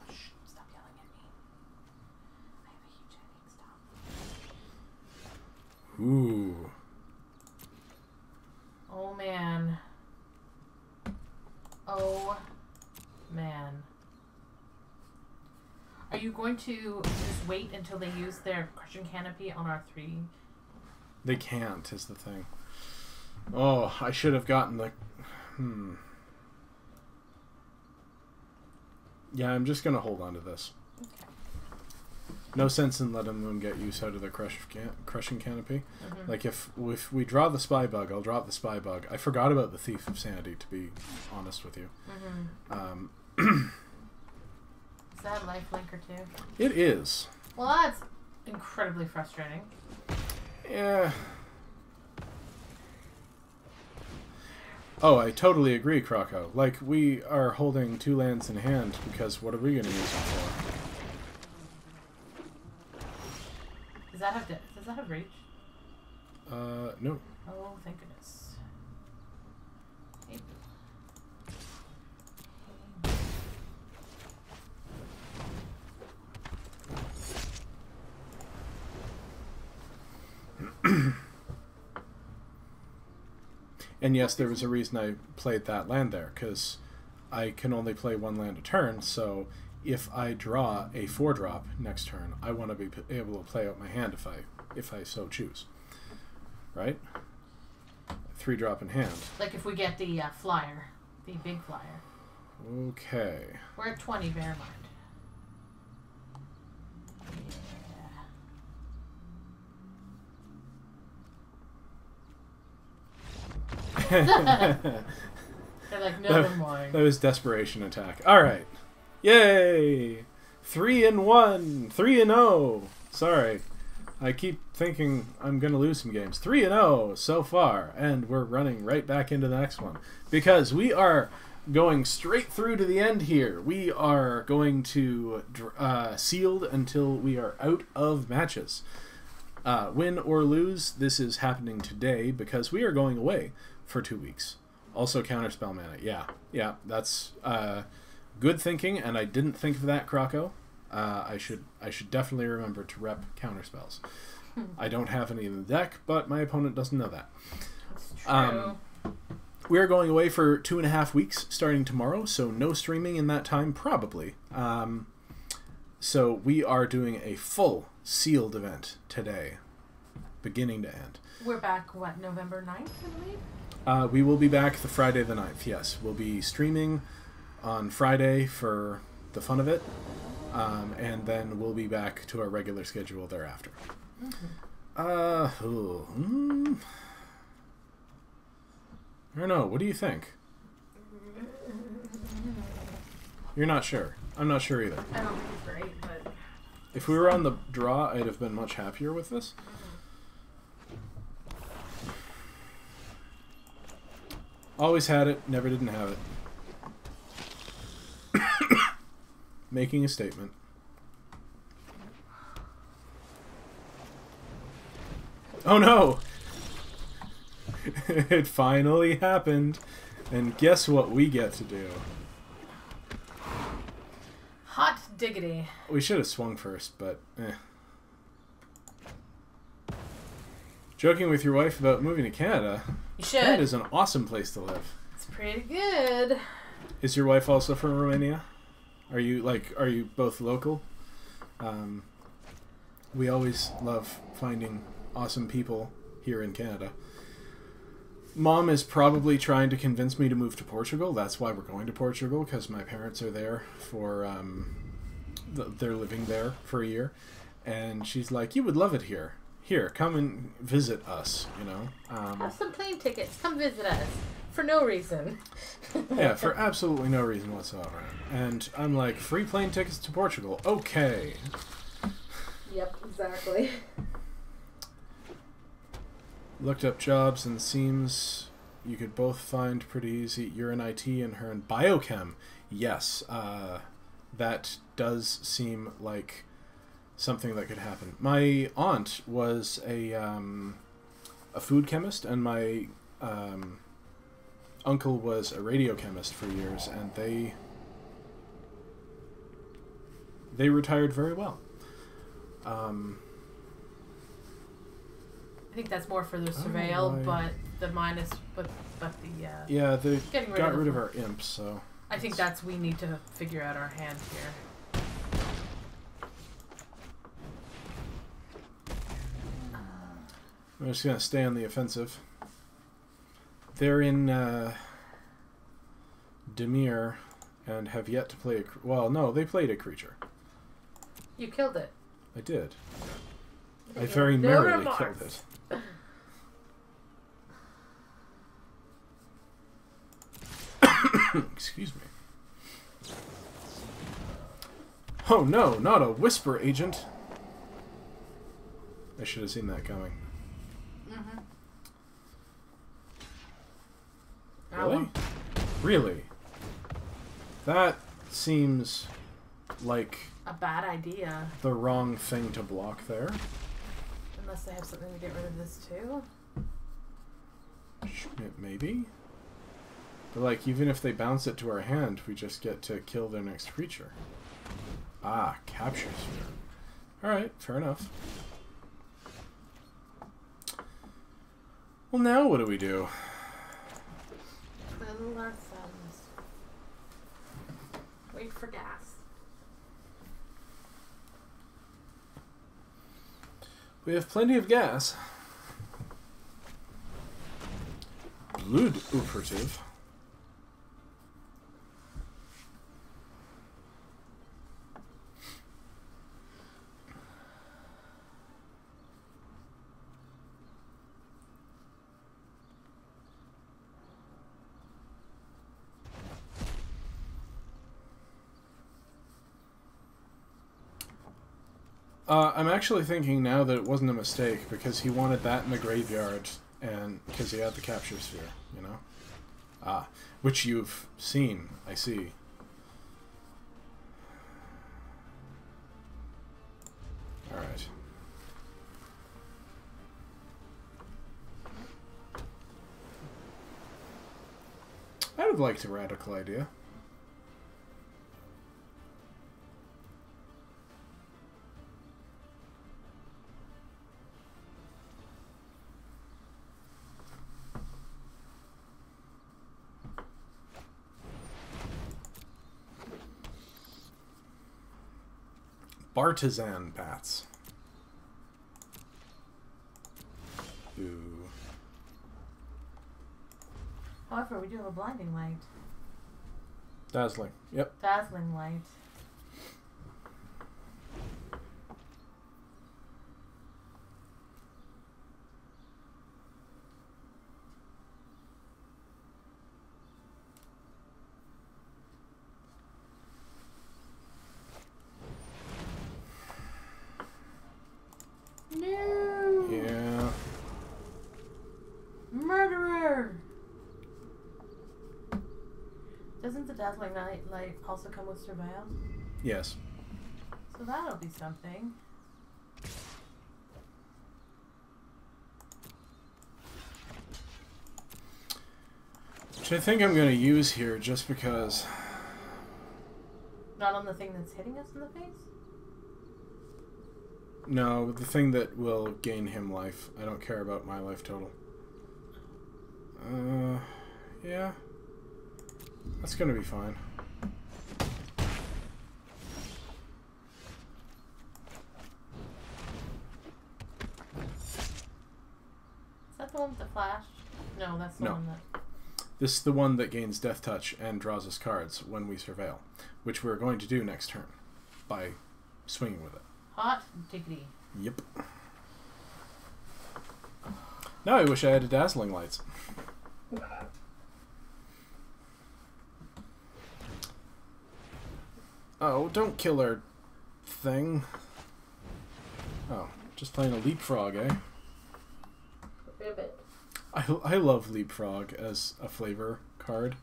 Shh, stop yelling at me. I have a huge headache. Stop. Ooh. Oh, man. Oh, man. Are you going to just wait until they use their Crushing Canopy on our 3? They can't, is the thing. Oh, I should have gotten the... Yeah, I'm just going to hold on to this. Okay. No sense in letting them get use out of their crushing canopy. Like if we draw the spy bug, I'll drop the spy bug. I forgot about the Thief of Sanity, to be honest with you. Is that lifelinker too? It is. Well, that's incredibly frustrating. Yeah. Oh, I totally agree, Croco. Like, we are holding 2 lands in hand because what are we going to use them for? Does that have reach? No. Oh, thank goodness. Maybe. And yes, there was a reason I played that land there, because I can only play 1 land a turn, so if I draw a 4-drop next turn, I want to be able to play out my hand if I so choose. Right? 3-drop in hand. Like if we get the flyer, the big flyer. Okay. We're at 20, bear in mind. They're like, never mind. That was desperation attack. Alright. Yay! 3-1! 3-0! Sorry. I keep thinking I'm going to lose some games. 3-0 so far. And we're running right back into the next one. Because we are going straight through to the end here. We are going to sealed until we are out of matches. Win or lose, this is happening today because we are going away for 2 weeks. Also counterspell mana. Yeah, that's good thinking, and I didn't think of that, Croco. I should definitely remember to rep counterspells. I don't have any in the deck, but my opponent doesn't know that. That's true. We are going away for 2.5 weeks starting tomorrow, so no streaming in that time, probably. So we are doing a full sealed event today, beginning to end. We're back, what, November 9th, I believe? We will be back the Friday the 9th, yes. We'll be streaming on Friday for the fun of it, and then we'll be back to our regular schedule thereafter. I don't know. What do you think? You're not sure. I'm not sure either. I don't think it's great, but... If we were on the draw, I'd have been much happier with this. Always had it, never didn't have it. Making a statement. Oh no! It finally happened. And guess what we get to do? Hot diggity. We should have swung first, but eh. Joking with your wife about moving to Canada. You should. That is an awesome place to live. It's pretty good. Is your wife also from Romania? Are you both local? We always love finding awesome people here in Canada. Mom is probably trying to convince me to move to Portugal. That's why we're going to Portugal, because my parents are there for they're living there for a year, and she's like, "You would love it here. Here, come and visit us." You know, have some plane tickets. Come visit us for no reason. Yeah, for absolutely no reason whatsoever. And I'm like, free plane tickets to Portugal. Okay. Yep, exactly. Looked up jobs and seems you could both find pretty easy. You're in IT and her in biochem. Yes, that does seem like something that could happen. My aunt was a food chemist, and my uncle was a radiochemist for years, and they retired very well. I think that's more for the surveil, but the minus, but the yeah, they got rid of the our imps, so I think that's we need to figure out our hand here. I'm just gonna stay on the offensive. They're in Demir and have yet to play a... Well, no, they played a creature. You killed it. I did. I Yeah, very no merrily remarks. killed it. Excuse me. Oh no, not a whisper agent. I should have seen that coming. Mm-hmm. Really? Really? That seems like A bad idea. the wrong thing to block there. Unless they have something to get rid of this too. Maybe? But like, even if they bounce it to our hand, we just get to kill their next creature. Ah, capture sphere. Alright, fair enough. Well, now what do we do? Twiddle our thumbs. Wait for gas. We have plenty of gas. Blood operative. I'm actually thinking now that it wasn't a mistake because he wanted that in the graveyard and because he had the capture sphere, you know? Ah, which you've seen, I see. Alright. I would have liked a radical idea. Bartizan bats. Ooh. However, we do have a blinding light. Dazzling. Yep. Dazzling light. No! Yeah. Murderer! Doesn't the dazzling light also come with surveil? Yes. So that'll be something. Which I think I'm going to use here just because... Not on the thing that's hitting us in the face? No, the thing that will gain him life. I don't care about my life total. Yeah. That's going to be fine. Is that the one with the flash? No, that's the No. one that... This is the one that gains Death Touch and draws us cards when we surveil, which we're going to do next turn by swinging with it. Hot diggity. Yep. Now I wish I had a Dazzling Lights. Oh, don't kill our thing. Oh, just playing a Leapfrog, eh? Ribbit. I love Leapfrog as a flavor card.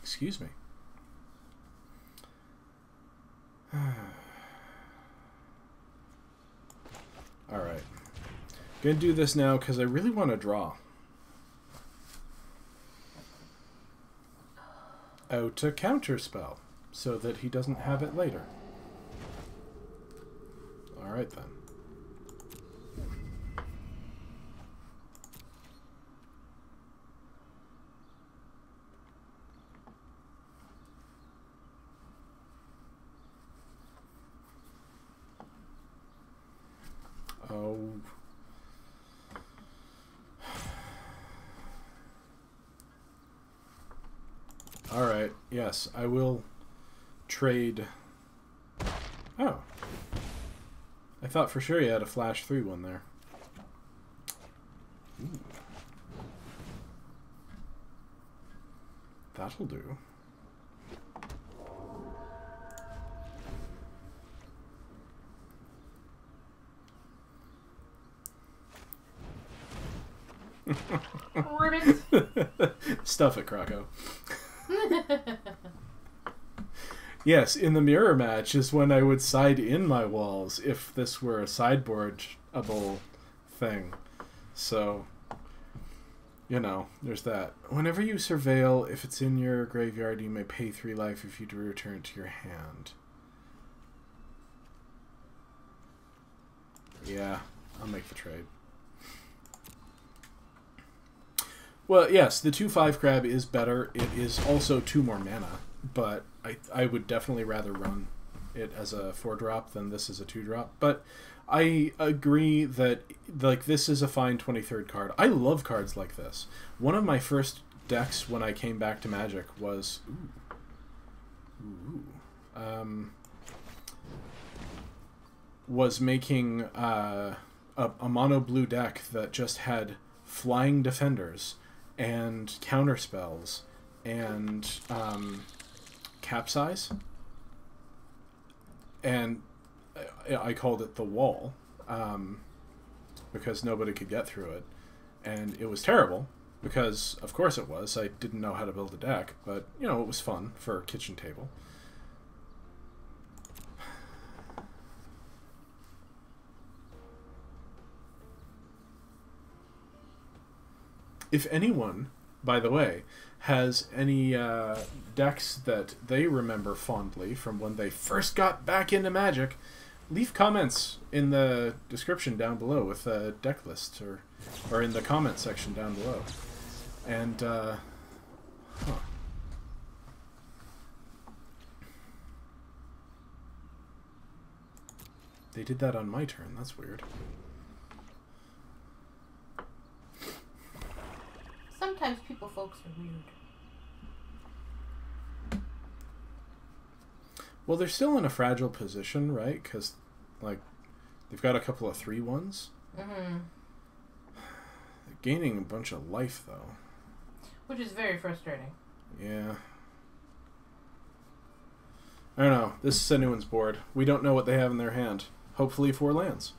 Excuse me. Alright. Gonna do this now because I really want to draw. Out a counterspell so that he doesn't have it later. Alright then. yes, I will trade... Oh. I thought for sure you had a flash 3-1 there. Ooh. That'll do. Ribbit. Stuff it, Krakow. Yes, in the mirror match is when I would side in my walls if this were a sideboardable thing. So, you know, there's that. Whenever you surveil, if it's in your graveyard, you may pay 3 life if you do return it to your hand. Yeah, I'll make the trade. Well, yes, the 2/5 crab is better. It is also 2 more mana, but I would definitely rather run it as a 4-drop than this as a 2-drop. But I agree that like this is a fine 23rd card. I love cards like this. One of my first decks when I came back to Magic was was making a mono blue deck that just had flying defenders and counter spells and capsize, and I called it the wall because nobody could get through it, and it was terrible because of course it was. I didn't know how to build a deck, but you know, it was fun for a kitchen table. If anyone, by the way, has any decks that they remember fondly from when they first got back into Magic, leave comments in the description down below with deck lists, or in the comment section down below. And, They did that on my turn, that's weird. Sometimes folks are weird. Well, they're still in a fragile position, right? Because, like, they've got a couple of 3/1s. Mm-hmm. They're gaining a bunch of life, though. Which is very frustrating. Yeah. I don't know. This is anyone's board. We don't know what they have in their hand. Hopefully 4 lands.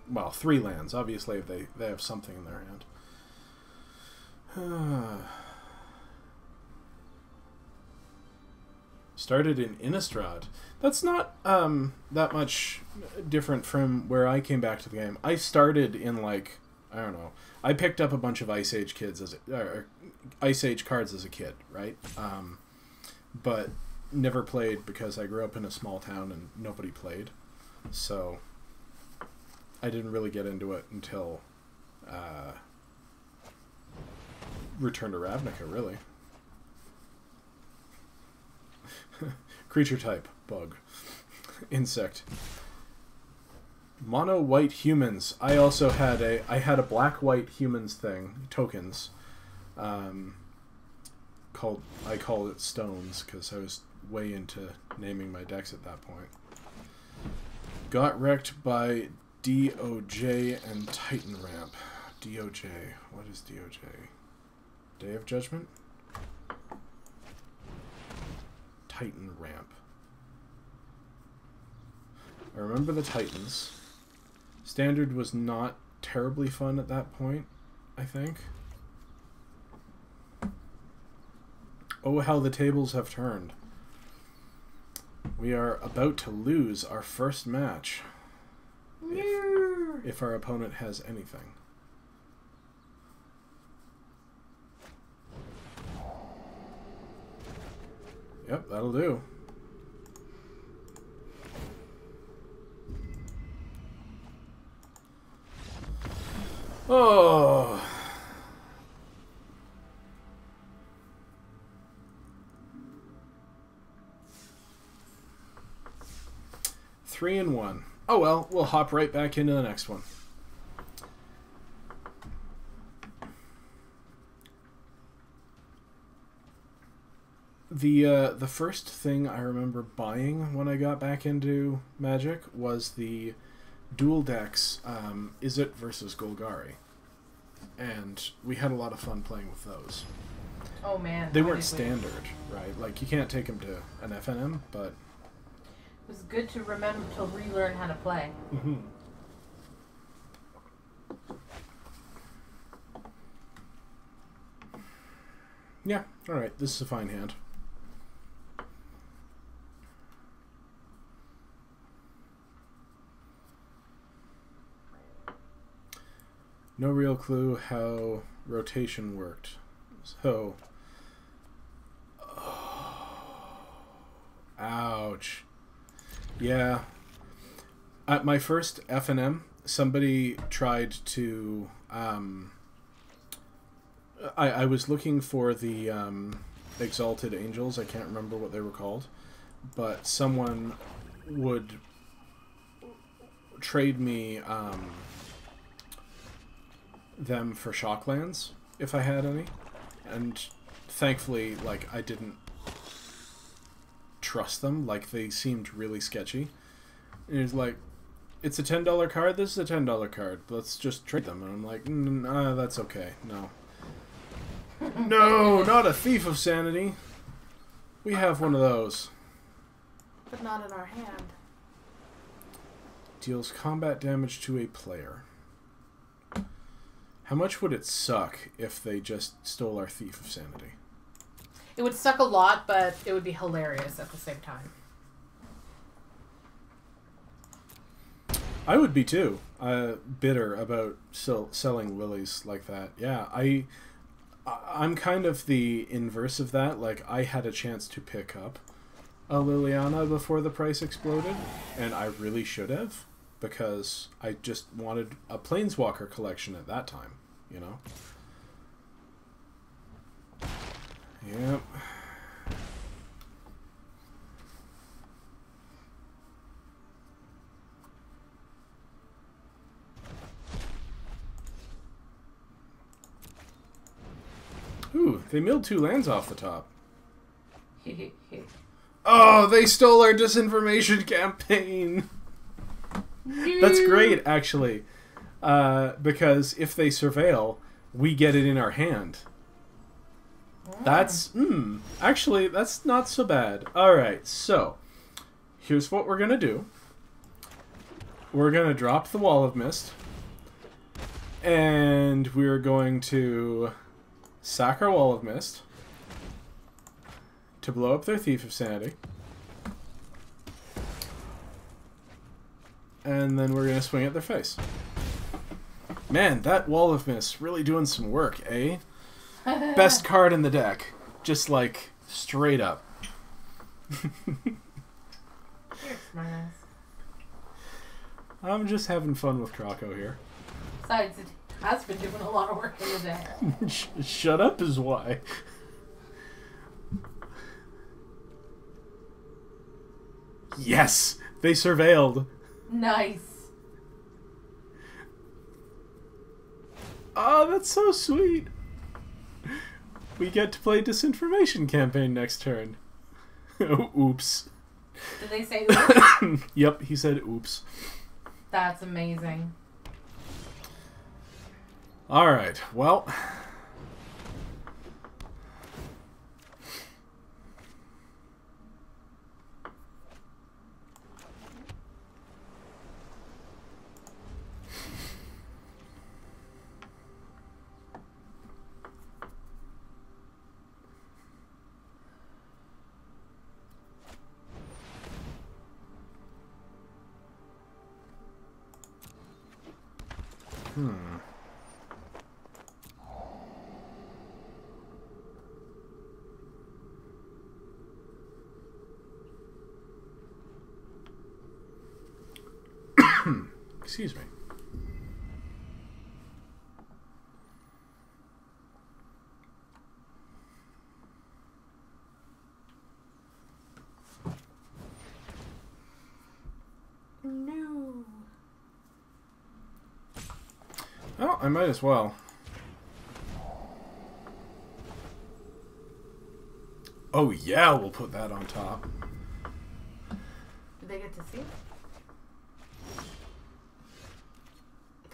Well, 3 lands. Obviously, they have something in their hand. Started in Innistrad. That's not that much different from where I came back to the game. I started in, like, I don't know. I picked up a bunch of Ice Age Ice Age cards as a kid, right? But never played because I grew up in a small town and nobody played. So I didn't really get into it until Return to Ravnica, really. Creature type, bug. Insect. Mono white humans. I also had a black white humans thing, tokens. I called it stones because I was way into naming my decks at that point. Got wrecked by DOJ and Titan Ramp. DOJ. What is DOJ? Day of Judgment? Titan Ramp. I remember the Titans. Standard was not terribly fun at that point, I think. Oh, how the tables have turned. We are about to lose our first match. If our opponent has anything. Yep, that'll do. Oh. Three and 1. Oh well, we'll hop right back into the next one. The first thing I remember buying when I got back into Magic was the dual decks, Izzet versus Golgari. And we had a lot of fun playing with those. Oh man. They weren't standard, right? Like, you can't take them to an FNM, but... It was good to remember to relearn how to play. Mm-hmm. Yeah, alright, this is a fine hand. No real clue how rotation worked. So... Oh, ouch. Yeah. At my first FNM, somebody tried to... I was looking for the Exalted Angels. I can't remember what they were called. But someone would trade me them for Shocklands, if I had any. And thankfully, like, I didn't trust them. Like, they seemed really sketchy. And he was like, it's a $10 card, this is a $10 card. Let's just trade them. And I'm like, that's okay. No. No, not a Thief of Sanity. We have one of those. But not in our hand. Deals combat damage to a player. How much would it suck if they just stole our Thief of Sanity? It would suck a lot, but it would be hilarious at the same time. I would be too. Bitter about selling lilies like that. Yeah, I'm kind of the inverse of that. Like, I had a chance to pick up a Liliana before the price exploded, and I really should have, because I just wanted a Planeswalker collection at that time, you know? Yep. Ooh, they milled 2 lands off the top. Oh, they stole our disinformation campaign! That's great, actually. Because if they surveil, we get it in our hand. That's, actually, that's not so bad. Alright, so, here's what we're gonna do. We're gonna drop the Wall of Mist. And we're going to sack our Wall of Mist to blow up their Thief of Sanity. And then we're going to swing at their face. Man, that Wall of Mist really doing some work, eh? Best card in the deck. Just like, straight up. You're smart ass. I'm just having fun with Croco here. Besides, it has been doing a lot of work in the day. Shut up is why. Yes! They surveilled. Nice. Oh, that's so sweet. We get to play Disinformation Campaign next turn. Oops. Did they say oops? Yep, he said oops. That's amazing. Alright, well... Excuse me. No. Oh, I might as well. Oh yeah, we'll put that on top. Do they get to see?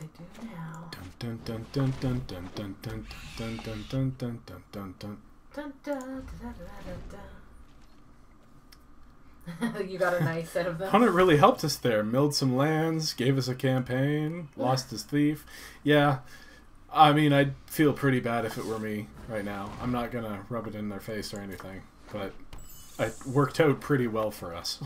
They do now. Dun dun dun dun dun dun dun dun dun dun dun dun dun dun. Dun, dun, dun, dun, dun, dun. You got a nice set of them. Hunter really helped us there. Milled some lands, gave us a campaign, lost his thief. Yeah, I mean, I'd feel pretty bad if it were me right now. I'm not going to rub it in their face or anything, but it worked out pretty well for us.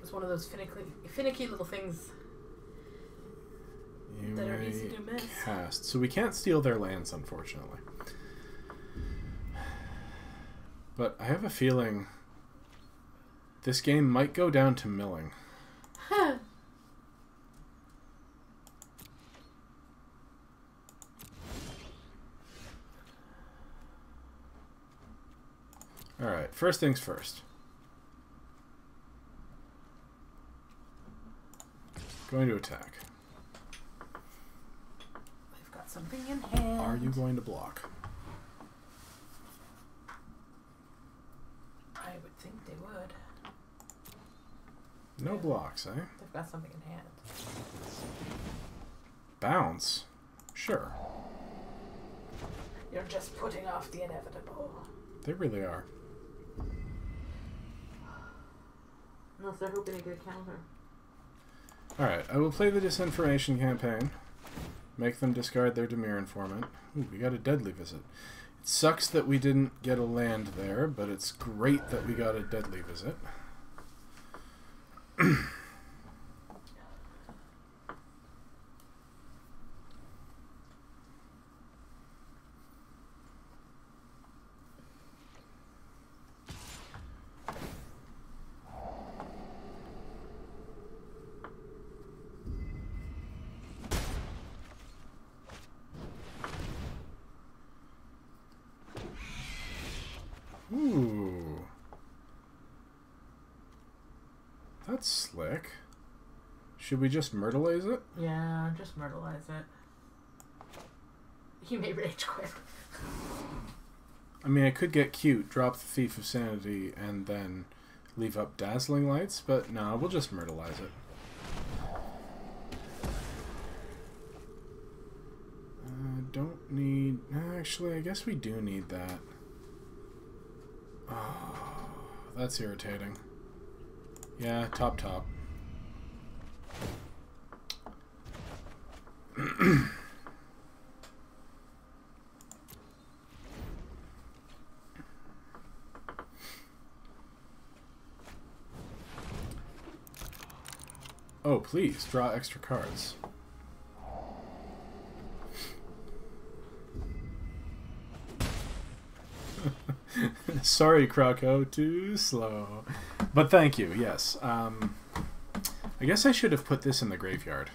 It's one of those finicky little things that are easy to miss. Cast. So we can't steal their lands, unfortunately. But I have a feeling this game might go down to milling. Alright, first things first. Going to attack. They've got something in hand. Are you going to block? I would think they would. No blocks, eh? They've got something in hand. Bounce? Sure. You're just putting off the inevitable. They really are. Unless they're hoping to get a counter. Alright, I will play the Disinformation campaign. Make them discard their Dimir Informant. Ooh, we got a Deadly Visit. It sucks that we didn't get a land there, but it's great that we got a Deadly Visit. Ooh. That's slick. Should we just Myrtleize it? Yeah, just Myrtleize it. He may rage quit. I mean, I could get cute, drop the Thief of Sanity, and then leave up Dazzling Lights, but no, we'll just Myrtleize it. Don't need... Actually, I guess we do need that. Oh, that's irritating. Yeah, top. Oh, please, draw extra cards. Sorry, Croco, too slow. But thank you, yes. I guess I should have put this in the graveyard.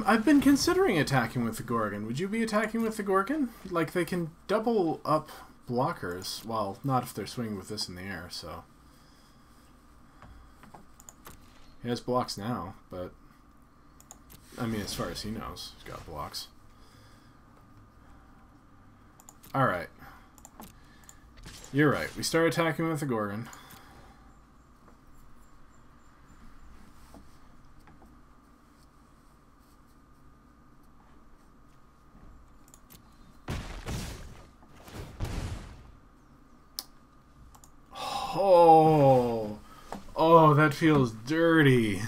I've been considering attacking with the Gorgon. Would you be attacking with the Gorgon? Like, they can double up blockers. Well, not if they're swinging with this in the air, so... He has blocks now, but... I mean, as far as he knows, he's got blocks. Alright. You're right. We start attacking with the Gorgon. Oh, that feels dirty.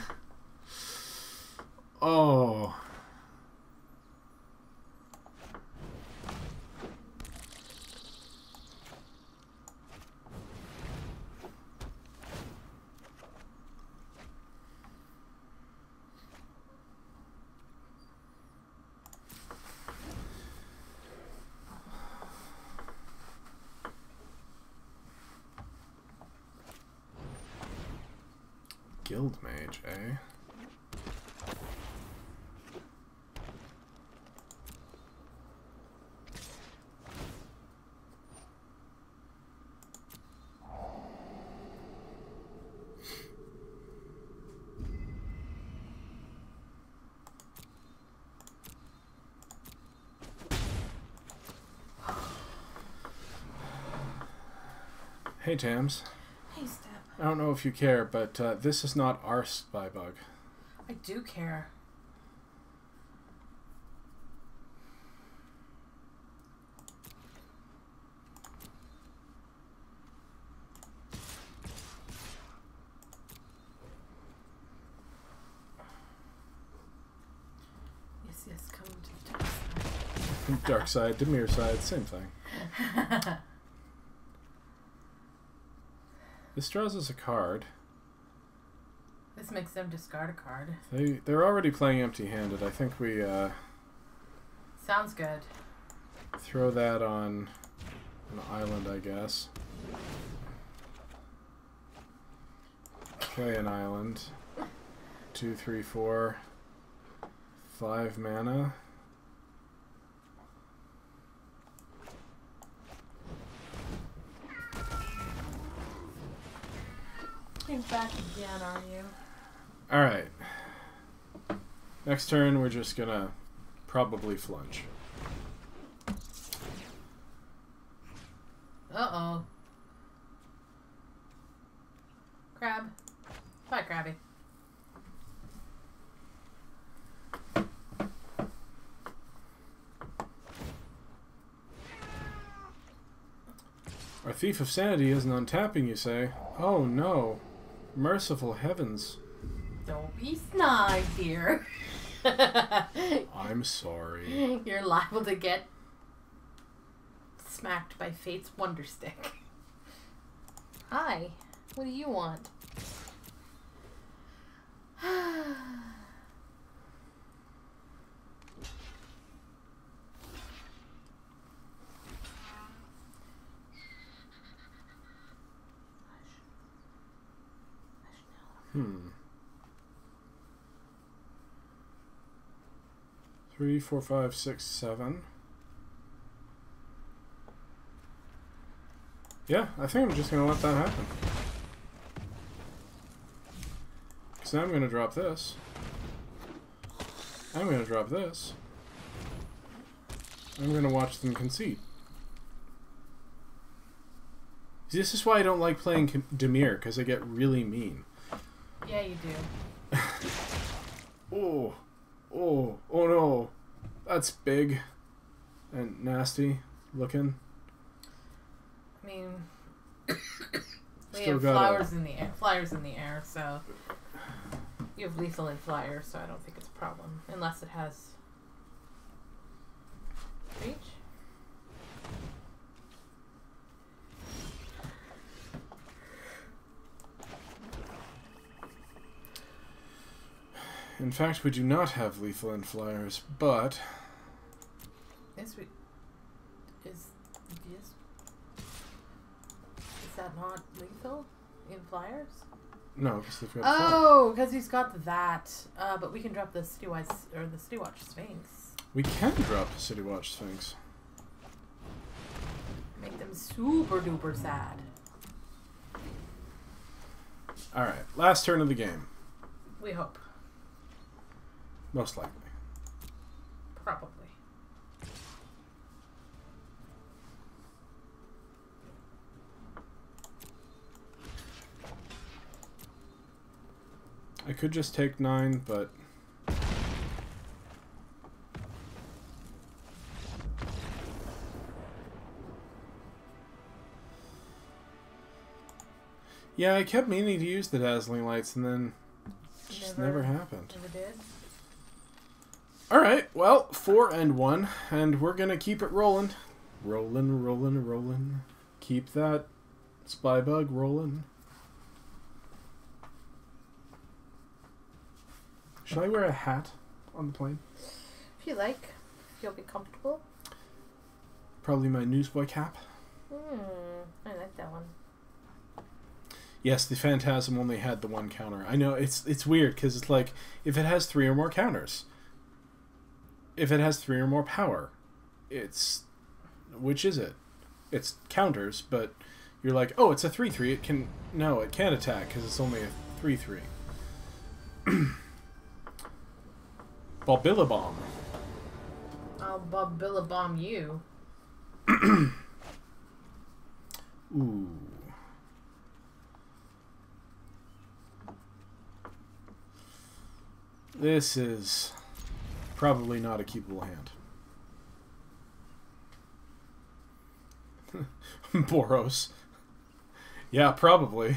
Oh. Guild Mage, eh? Hey, Tams. Hey, Step. I don't know if you care, but this is not our spy bug. I do care. Yes, come to the dark side. Dark side, Dimir side, same thing. This draws us a card. This makes them discard a card. They're already playing empty-handed. I think we Sounds good. throw that on an island, I guess. Play an island. 2, 3, 4, 5 mana. You're back again, are you? Alright. Next turn, we're just gonna probably flunch. Uh-oh. Crab. Bye, Crabby. Our Thief of Sanity isn't untapping, you say? Oh no. Merciful heavens. Don't be snide, dear. I'm sorry. You're liable to get smacked by Fate's Wonder Stick. Hi. What do you want? Hmm. 3, 4, 5, 6, 7. Yeah, I think I'm just going to let that happen. Because now I'm going to drop this. I'm going to drop this. I'm going to watch them concede. This is why I don't like playing Dimir, because they get really mean. Yeah, you do. Oh, oh, oh no. That's big and nasty looking. I mean, we Still have got flyers in the air, so you have lethal in flyers, so I don't think it's a problem unless it has reach. In fact, we do not have lethal in flyers, but Yes, we is that not lethal in flyers? no, because they've got Oh, because he's got that. But we can drop the Citywise or the City Watch Sphinx. we can drop City Watch Sphinx. Make them super duper sad. Alright, last turn of the game. We hope. Most likely. Probably. I could just take 9, but yeah, I kept meaning to use the Dazzling Lights, and then it just never happened. Never did. Alright, well, 4 and 1, and we're gonna keep it rolling. Rolling, rolling, rolling. Keep that spy bug rolling. Should I wear a hat on the plane? If you like, if you'll be comfortable. Probably my newsboy cap. I like that one. Yes, the Phantasm only had the one counter. I know, it's weird, because it's like, if it has 3 or more counters, if it has 3 or more power, it's... Which is it? It's counters, but you're like, oh, it's a 3/3. It can... No, it can't attack, because it's only a 3/3. Bobillabomb. I'll Bobillabomb you. Ooh. This is probably not a keepable hand. Boros. Yeah, probably.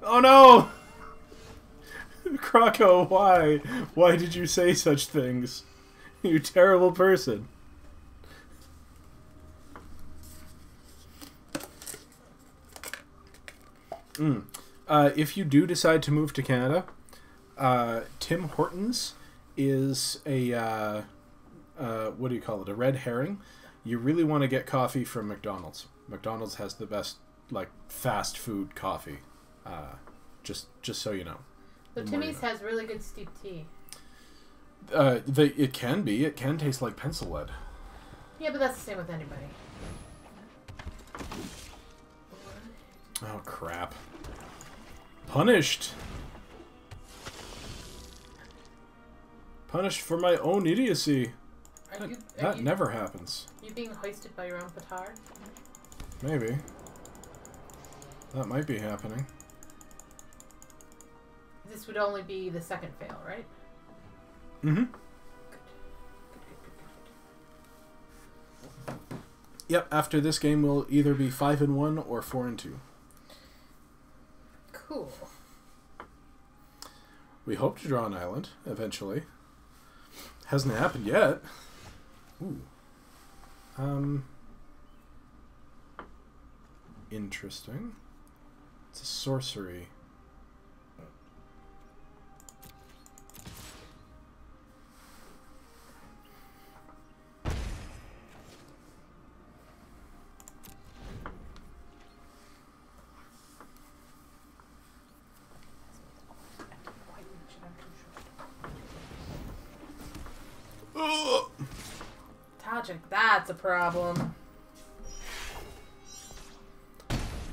Oh no! Croco, why? Why did you say such things? You terrible person. If you do decide to move to Canada, Tim Hortons is a, what do you call it, a red herring. You really want to get coffee from McDonald's. McDonald's has the best, like, fast food coffee. Just so you know. So Timmy's has really good steep tea. It can be. It can taste like pencil lead. Yeah, but that's the same with anybody. Oh, crap. Punished. Punished for my own idiocy. That never happens. You being hoisted by your own petard? Maybe. That might be happening. This would only be the second fail, right? Mm-hmm. Yep, after this game we'll either be 5-1 or 4-2. Cool. We hope to draw an island, eventually. Hasn't happened yet. Ooh. Interesting. It's a sorcery. Tajik, that's a problem.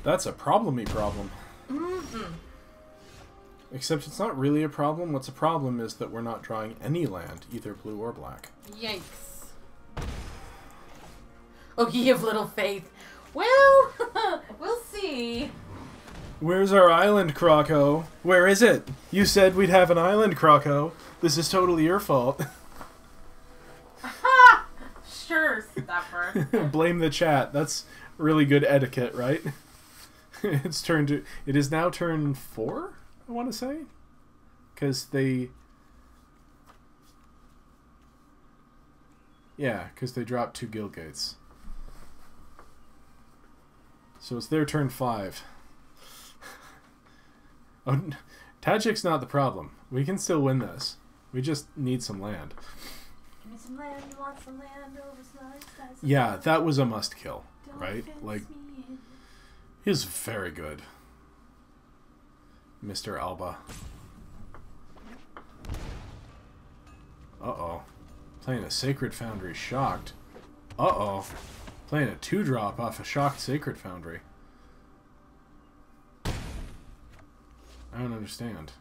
That's a problem-y problem. Mm-hmm. Except it's not really a problem. What's a problem is that we're not drawing any land, either blue or black. Yikes. Oh, ye of little faith. Well, we'll see. Where's our island, Croco? Where is it? You said we'd have an island, Croco. This is totally your fault. Sure, stuffer. Blame the chat. That's really good etiquette, right? It is now turn 4, I want to say? Because they... Yeah, because they dropped 2 guild gates. So it's their turn 5. Oh, Tajik's not the problem. We can still win this. We just need some land. Give me some land, you want some land over slice. Yeah, that was a must kill, right? Like, he's very good. Mr. Alba. Uh-oh. Playing a Sacred Foundry shocked. Uh-oh. Playing a 2-drop off a shocked Sacred Foundry. I don't understand.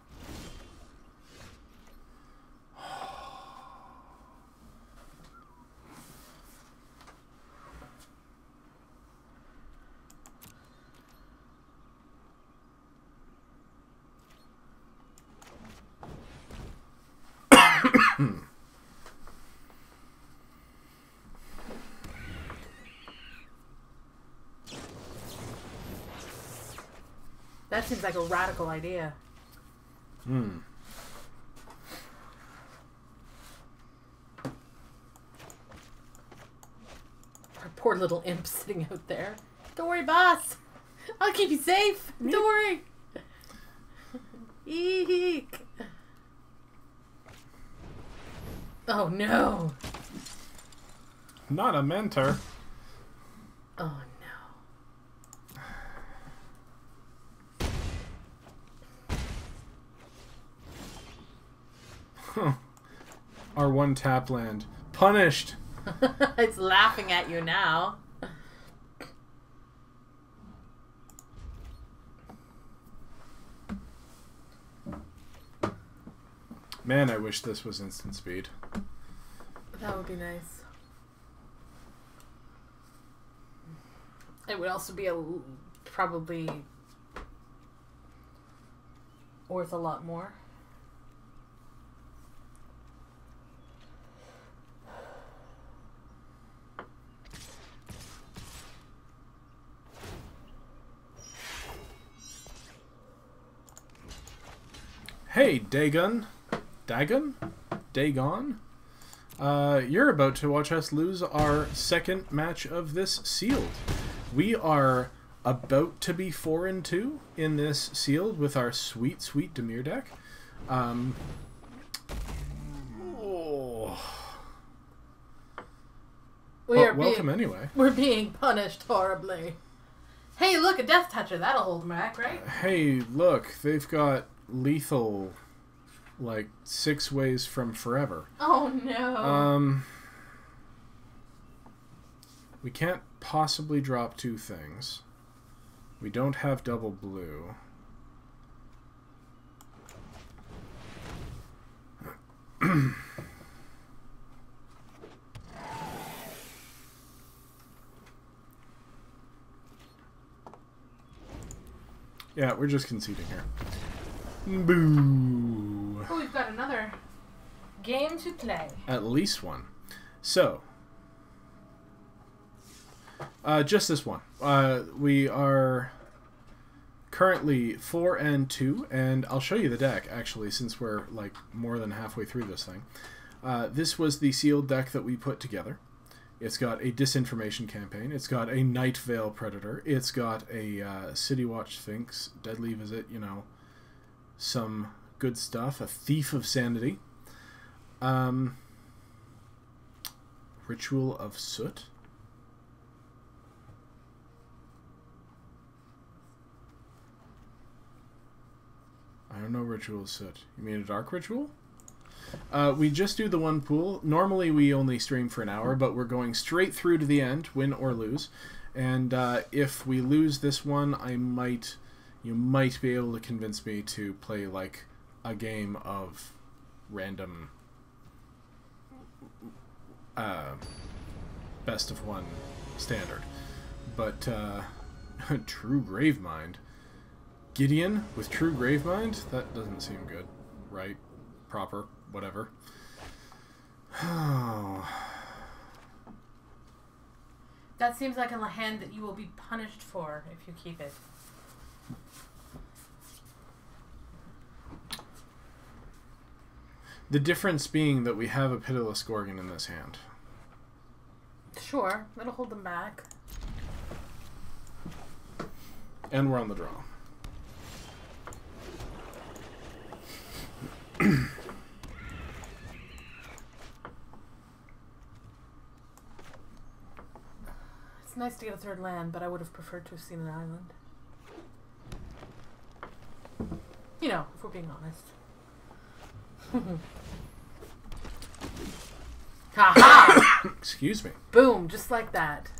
That seems like a radical idea. Hmm. Our poor little imp sitting out there. Don't worry, boss. I'll keep you safe. Don't worry. Eek. Oh no. Not a mentor. Oh Our one tap land. Punished! It's laughing at you now. Man, I wish this was instant speed. That would be nice. It would also be probably worth a lot more. Hey, Dagon. Dagon? Dagon? You're about to watch us lose our second match of this sealed. We are about to be 4-2 in this sealed with our sweet, sweet Dimir deck. Welcome anyway. We're being punished horribly. Hey, look, a Death Toucher. That'll hold them back, right? Hey, look, they've got lethal, like, 6 ways from forever. Oh, no. We can't possibly drop 2 things. We don't have double blue. Yeah, we're just conceding here. Boo! Oh, we've got another game to play. At least one. So, just this one. We are currently 4-2, and I'll show you the deck, actually, since we're, like, more than halfway through this thing. This was the sealed deck that we put together. It's got a Disinformation Campaign. It's got a Night Veil Predator. It's got a City Watch Sphinx, Deadly Visit, you know, some good stuff. A Thief of Sanity. Ritual of Soot. I don't know Ritual of Soot. You mean a Dark Ritual? We just do the one pool. Normally we only stream for an hour, but we're going straight through to the end, win or lose. And if we lose this one, you might be able to convince me to play like a game of random best of one standard. But True Gravemind. Gideon with True Gravemind? That doesn't seem good. Right? Proper. Whatever. That seems like a hand that you will be punished for if you keep it. The difference being that we have a Pitiless Gorgon in this hand. Sure, that'll hold them back. And we're on the draw. It's nice to get a third land, but I would have preferred to have seen an island. You know, if we're being honest. Ha-ha! Excuse me. Boom, just like that.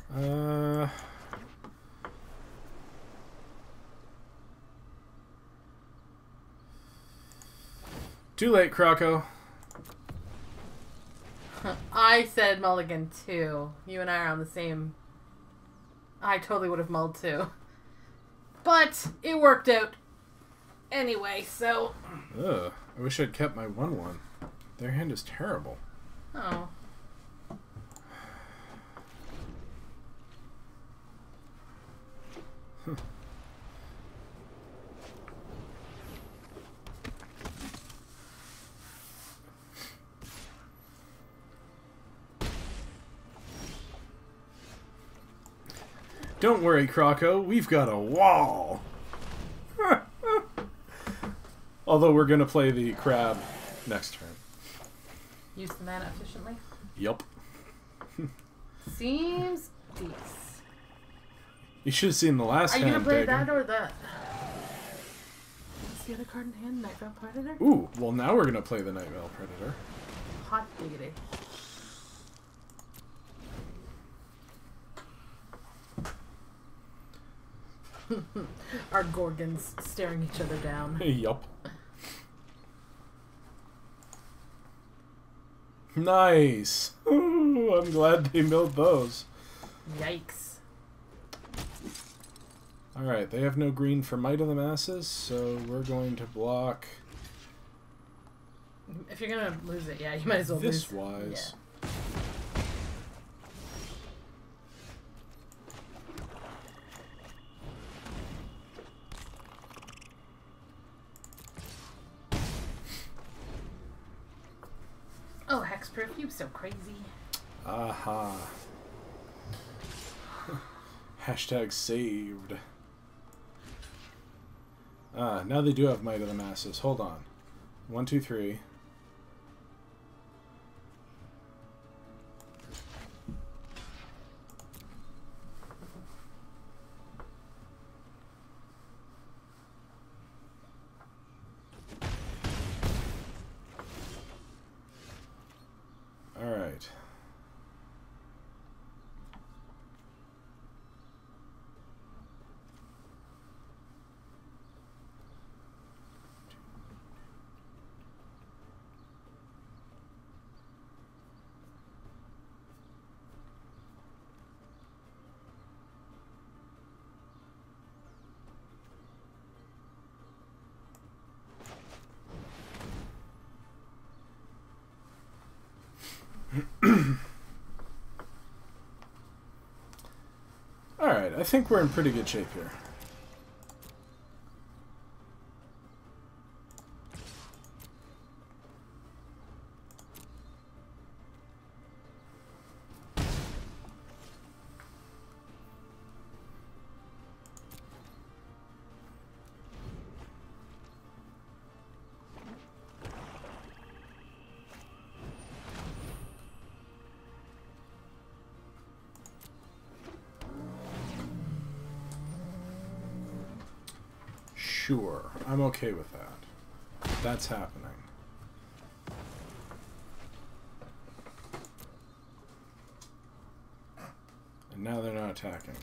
Too late, Croco. I said mulligan too. You and I are on the same... I totally would have mulled too. But it worked out anyway, so... Ugh, I wish I'd kept my 1/1. Their hand is terrible. Oh. Don't worry, Croco. We've got a wall. Although we're going to play the crab next turn. Use the mana efficiently? Yup. Seems decent. You should have seen the last hand. Are you going to play Dagon. that or that? the other card in hand? Night Veil Predator? Ooh, well now we're gonna play the Night Veil Predator. Hot diggity. Our Gorgons staring each other down. Yup. Nice. Ooh, I'm glad they milled those. Yikes. Alright, they have no green for Might of the Masses, so we're going to block If you're gonna lose it, yeah, you might as well lose. this wise. Yeah. Oh, Hexproof, you so crazy. Aha. Hashtag saved. Ah, now they do have Might of the Masses. Hold on. 1, 2, 3. Alright. Alright, I think we're in pretty good shape here. Sure, I'm okay with that. That's happening. And now they're not attacking.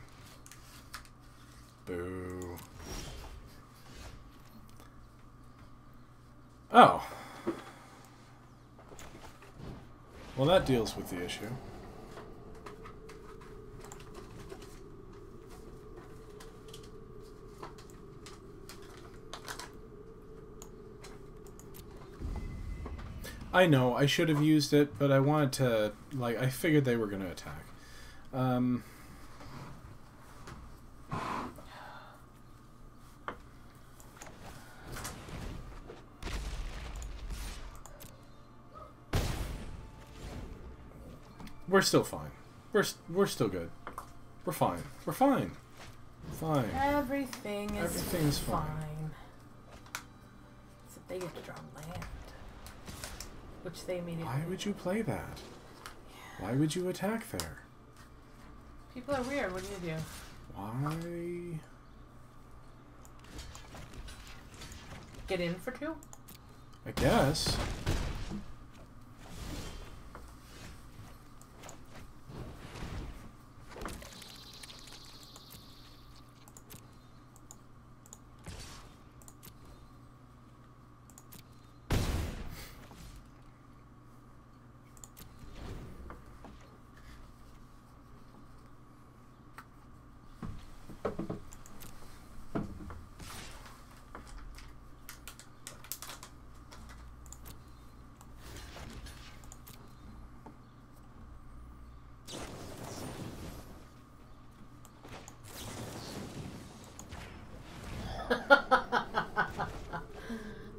Boo. Oh. Well, that deals with the issue. I know, I should have used it, but I wanted to, like, I figured they were going to attack. We're still fine. We're still good. We're fine. We're fine. Fine. Everything's fine. So they get to draw land. Which they immediately... Why would you play that? Why would you attack there? People are weird. What do you do? Why? Get in for 2? I guess.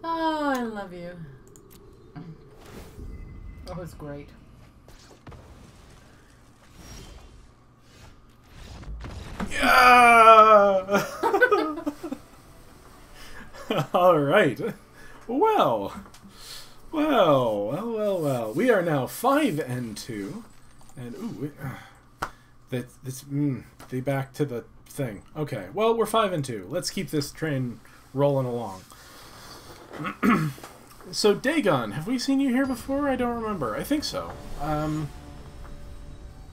Oh, I love you. That was great. Yeah! All right. Well. We are now 5-2. And, ooh, they back to the thing. Okay, well, we're 5-2. Let's keep this train rolling along. So, Dagon, have we seen you here before? I don't remember. I think so.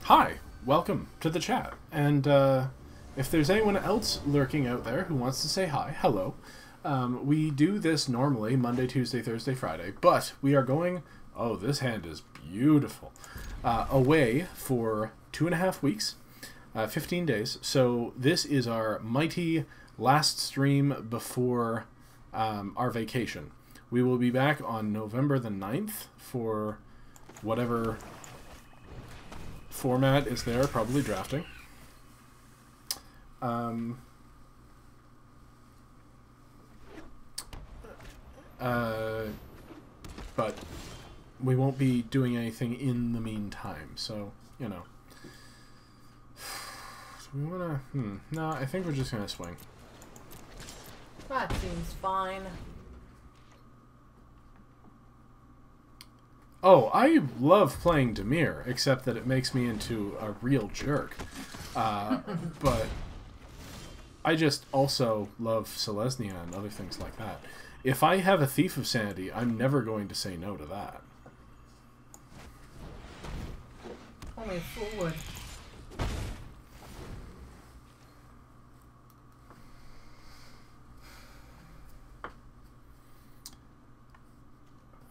Hi. Welcome to the chat. And if there's anyone else lurking out there who wants to say hi, hello. We do this normally Monday, Tuesday, Thursday, Friday, but we are going... Oh, this hand is beautiful. Away for 2.5 weeks, 15 days. So this is our mighty last stream before our vacation. We will be back on November the 9th for whatever format is there, probably drafting. But we won't be doing anything in the meantime, so, you know. So we wanna... No, I think we're just gonna swing. That seems fine. Oh, I love playing Dimir, except that it makes me into a real jerk. But I just also love Selesnya and other things like that. If I have a Thief of Sanity, I'm never going to say no to that. Only forward.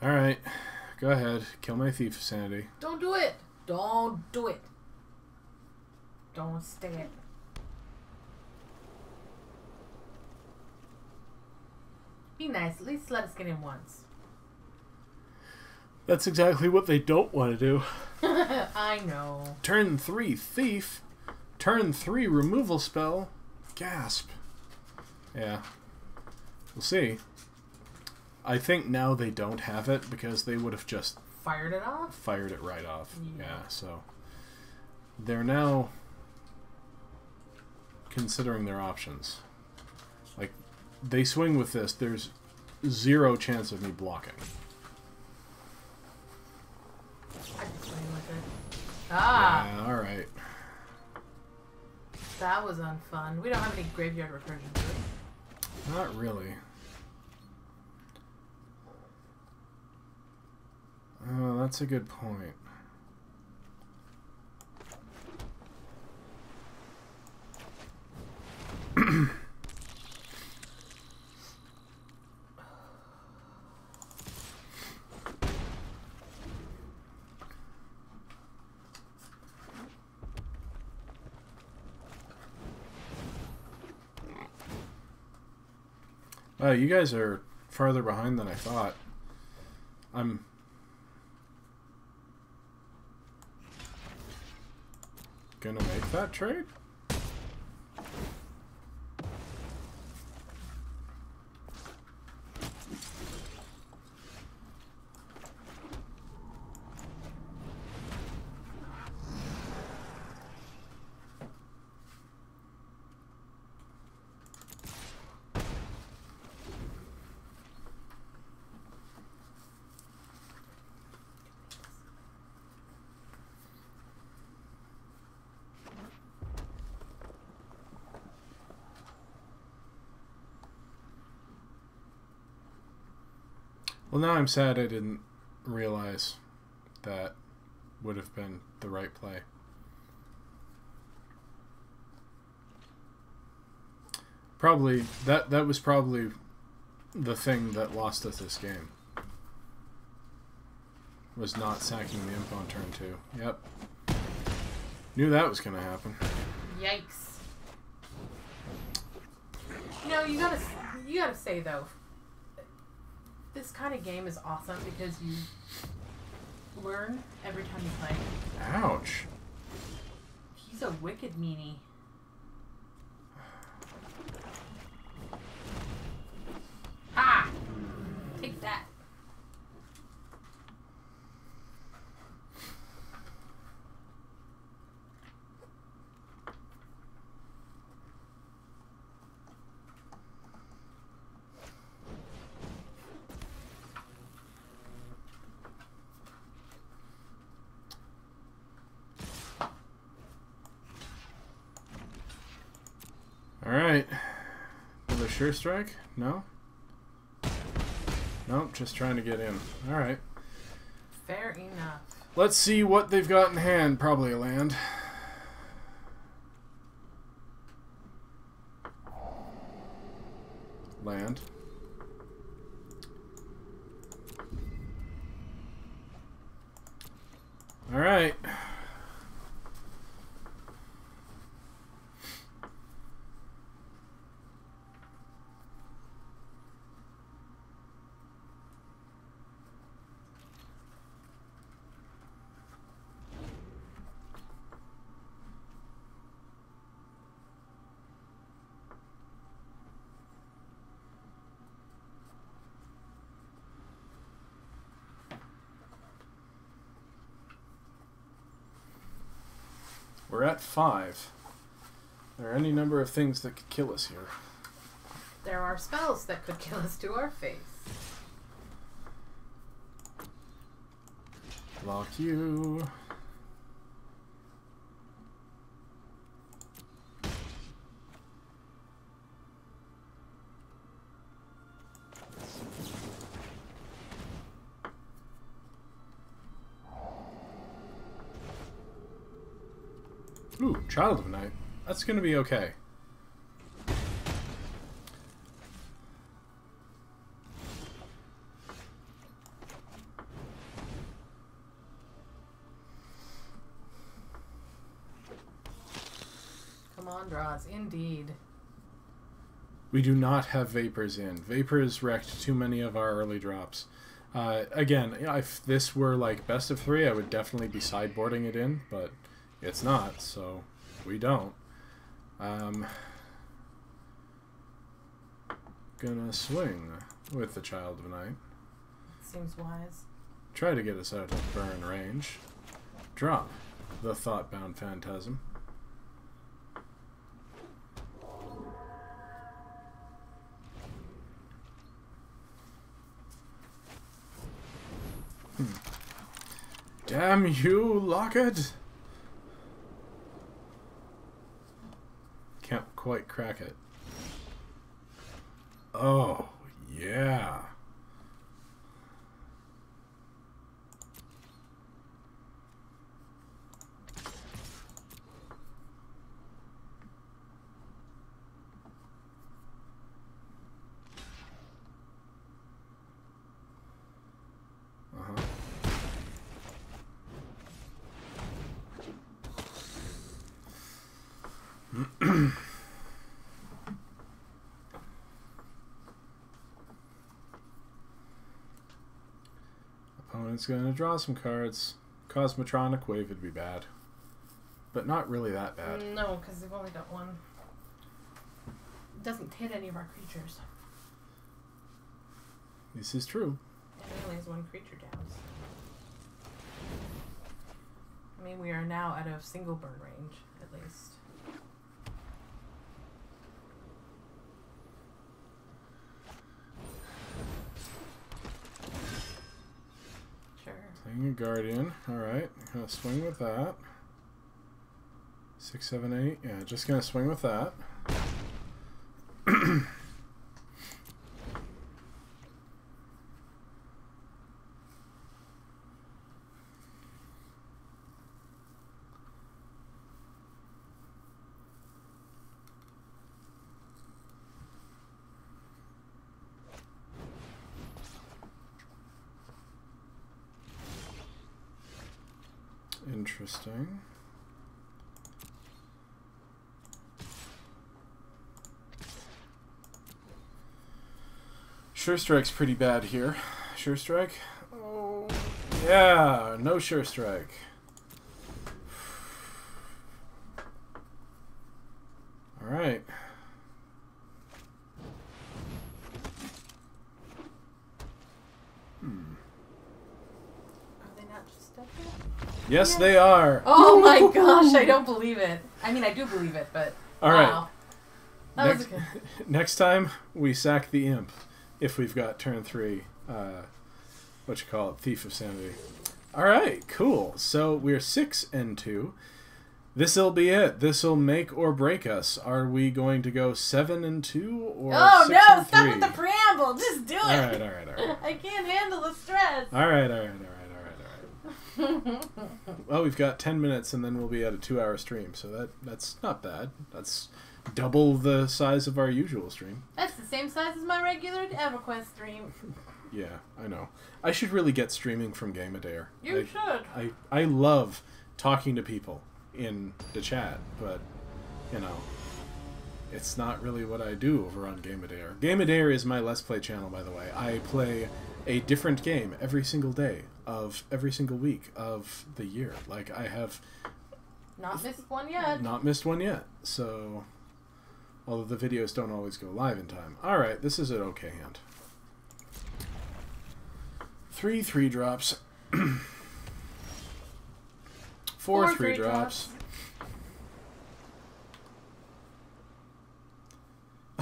Alright, go ahead. Kill my Thief of Sanity. Don't do it! Don't do it! Don't stay it. Be nice, at least let us get in once. That's exactly what they don't want to do. I know. Turn 3 Thief. Turn 3 removal spell. Gasp. Yeah. We'll see. I think now they don't have it because they would have just... Fired it off? Fired it right off. Yeah, so... They're now considering their options. Like, they swing with this, there's 0 chance of me blocking. I can swing with it. Ah! Yeah, alright. That was unfun. We don't have any graveyard recursion, do we? Not really. Oh, that's a good point. You guys are farther behind than I thought. I'm gonna make that trade? Well, now I'm sad I didn't realize that would have been the right play. Probably, that was probably the thing that lost us this game. Was not sacking the imp on turn 2. Yep. Knew that was going to happen. Yikes. You know, you gotta say though, this kind of game is awesome because you learn every time you play. Ouch. He's a wicked meanie. Ah! Take that. Alright. Another sure strike? No? Nope, just trying to get in. Alright. Fair enough. Let's see what they've got in hand. Probably a land. Land. Alright. We're at 5. There are any number of things that could kill us here. There are spells that could kill us to our face. Lock you. Ooh, Child of Night. That's gonna be okay. Come on, draws. Indeed. We do not have Vapors in. Vapors wrecked too many of our early drops. Again, if this were like best of 3, I would definitely be sideboarding it in, but it's not, so we don't. Gonna swing with the Child of Night. Seems wise. Try to get us out of burn range. Drop the Thoughtbound Phantasm. Damn you, Locket! Can't quite crack it. Oh, yeah. Opponent's going to draw some cards. Cosmotronic Wave would be bad. But not really that bad. No, because they've only got one. It doesn't hit any of our creatures. This is true. And it only has one creature down. I mean, we are now out of single burn range, at least. Playing a Guardian. Alright, gonna swing with that. 6, 7, 8. Yeah, just gonna swing with that. Interesting. Sure Strike's pretty bad here. Sure Strike? Oh, yeah, no Sure Strike. All right. Yes, they are. Oh my gosh, I don't believe it. I mean, I do believe it, but all right. Wow. That was good. Next time we sack the Imp, if we've got turn 3, what you call it, Thief of Sanity. All right, cool. So we're 6 and 2. This'll be it. This'll make or break us. Are we going to go 7-2 or Oh 6-3? no! Stop with the preamble. Just do it. All right. I can't handle the stress. All right. Well, we've got 10 minutes, and then we'll be at a 2-hour stream, so that's not bad. That's double the size of our usual stream. That's the same size as my regular EverQuest stream. Yeah, I know. I should really get streaming from Game-A-Dare. You should. I love talking to people in the chat, but, you know, it's not really what I do over on Game-A-Dare. Game-A-Dare is my Let's Play channel, by the way. I play a different game every single day of every single week of the year. Like, I have... Not missed one yet. Not missed one yet, so... Although the videos don't always go live in time. Alright, this is an okay hand. 3 3-drops. 4 3-drops.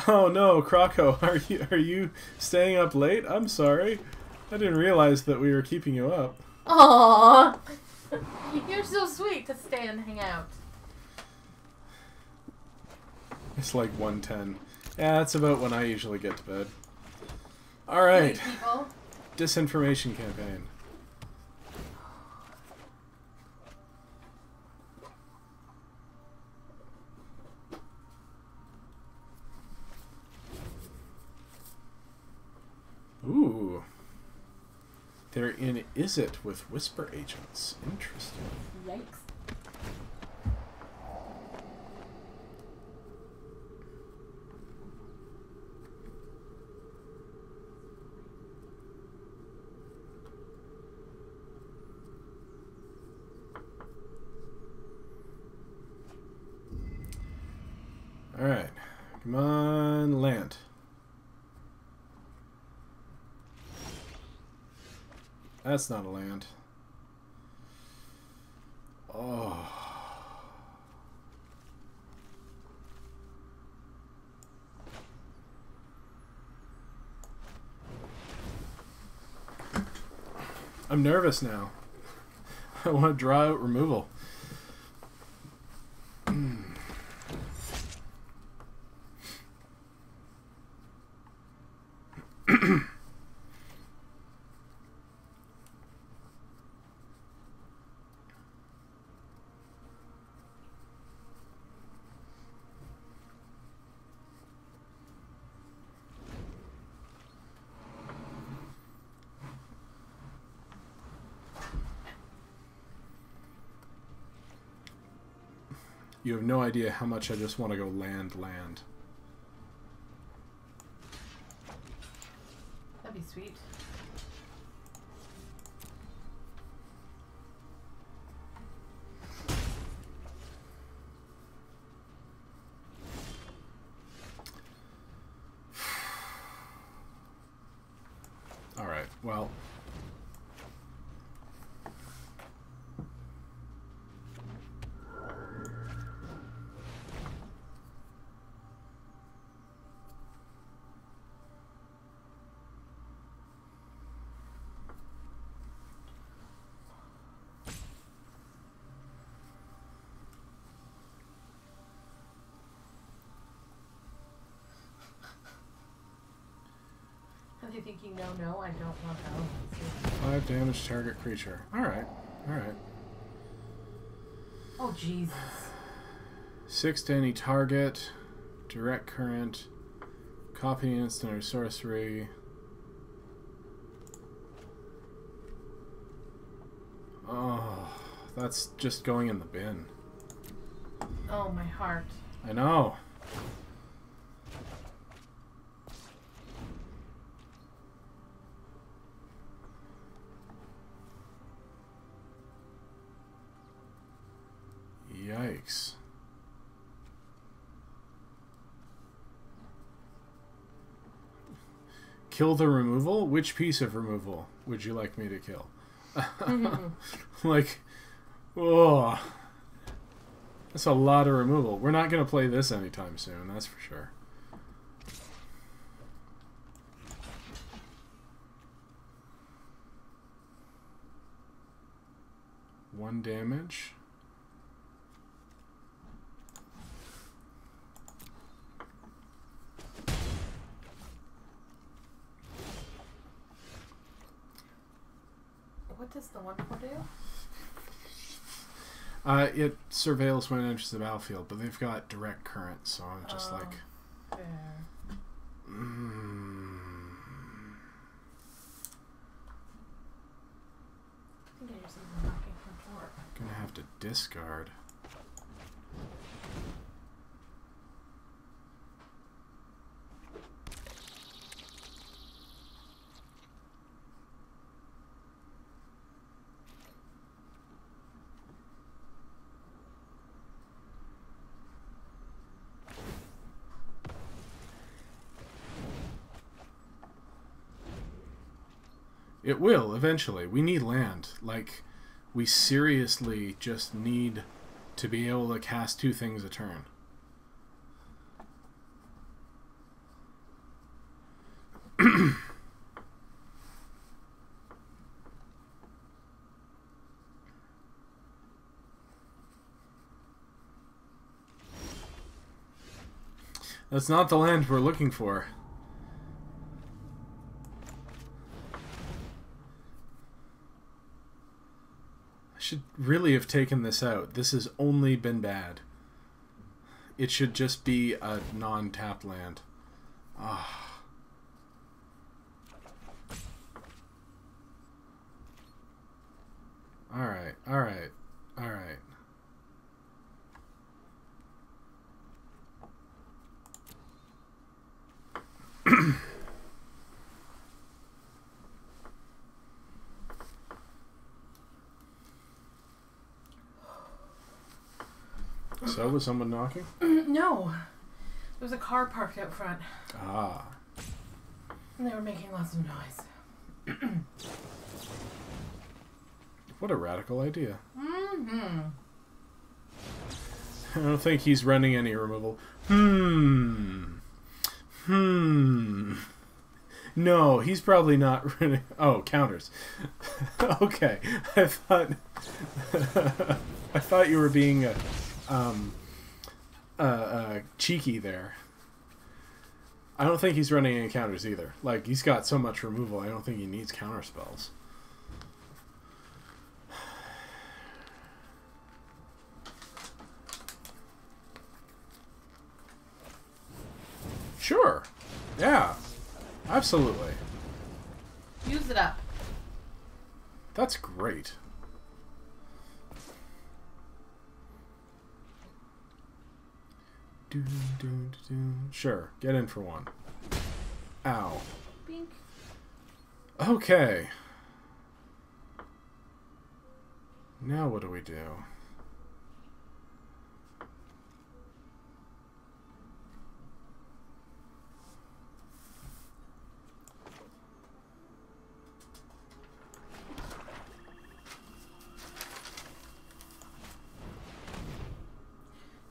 Oh no, Croco, are you staying up late? I'm sorry. I didn't realize that we were keeping you up. Aww. You're so sweet to stay and hang out. It's like 1:10. Yeah, that's about when I usually get to bed. Alright. Hey, people. Disinformation campaign. Ooh. They're in Is It with Whisper Agents. Interesting. Yikes. Alright. Come on, land. That's not a land. Oh. I'm nervous now. I want to draw out removal. You have no idea how much I just want to go land. That'd be sweet. Alright, well... Are they thinking, no, I don't want that? 5 damage target creature. Alright. Oh, Jesus. 6 to any target. Direct current. Copy instant or sorcery. Oh, that's just going in the bin. Oh, my heart. I know. Yikes. Kill the removal? Which piece of removal would you like me to kill? Like, oh, that's a lot of removal. We're not going to play this anytime soon, that's for sure. One damage. What does the 1/4 do? It surveils when it enters the battlefield, but they've got direct current, so I'm just like... Fair. I think I hear something knocking on the door. Gonna have to discard. It will, eventually. We need land. Like, we seriously just need to be able to cast 2 things a turn. That's not the land we're looking for. Should really have taken this out. This has only been bad. It should just be a non-tapped land. Ah. Alright, alright, alright. So, was someone knocking? No. There was a car parked out front. Ah. And they were making lots of noise. What a radical idea. Mm-hmm. I don't think he's running any removal. No, he's probably not running... Oh, counters. Okay. I thought you were being cheeky there. I don't think he's running any counters either. Like, he's got so much removal, I don't think he needs counter spells. Sure. Yeah. Absolutely. Use it up. That's great. Sure. Get in for one. Ow. Bink. Okay. Now what do we do?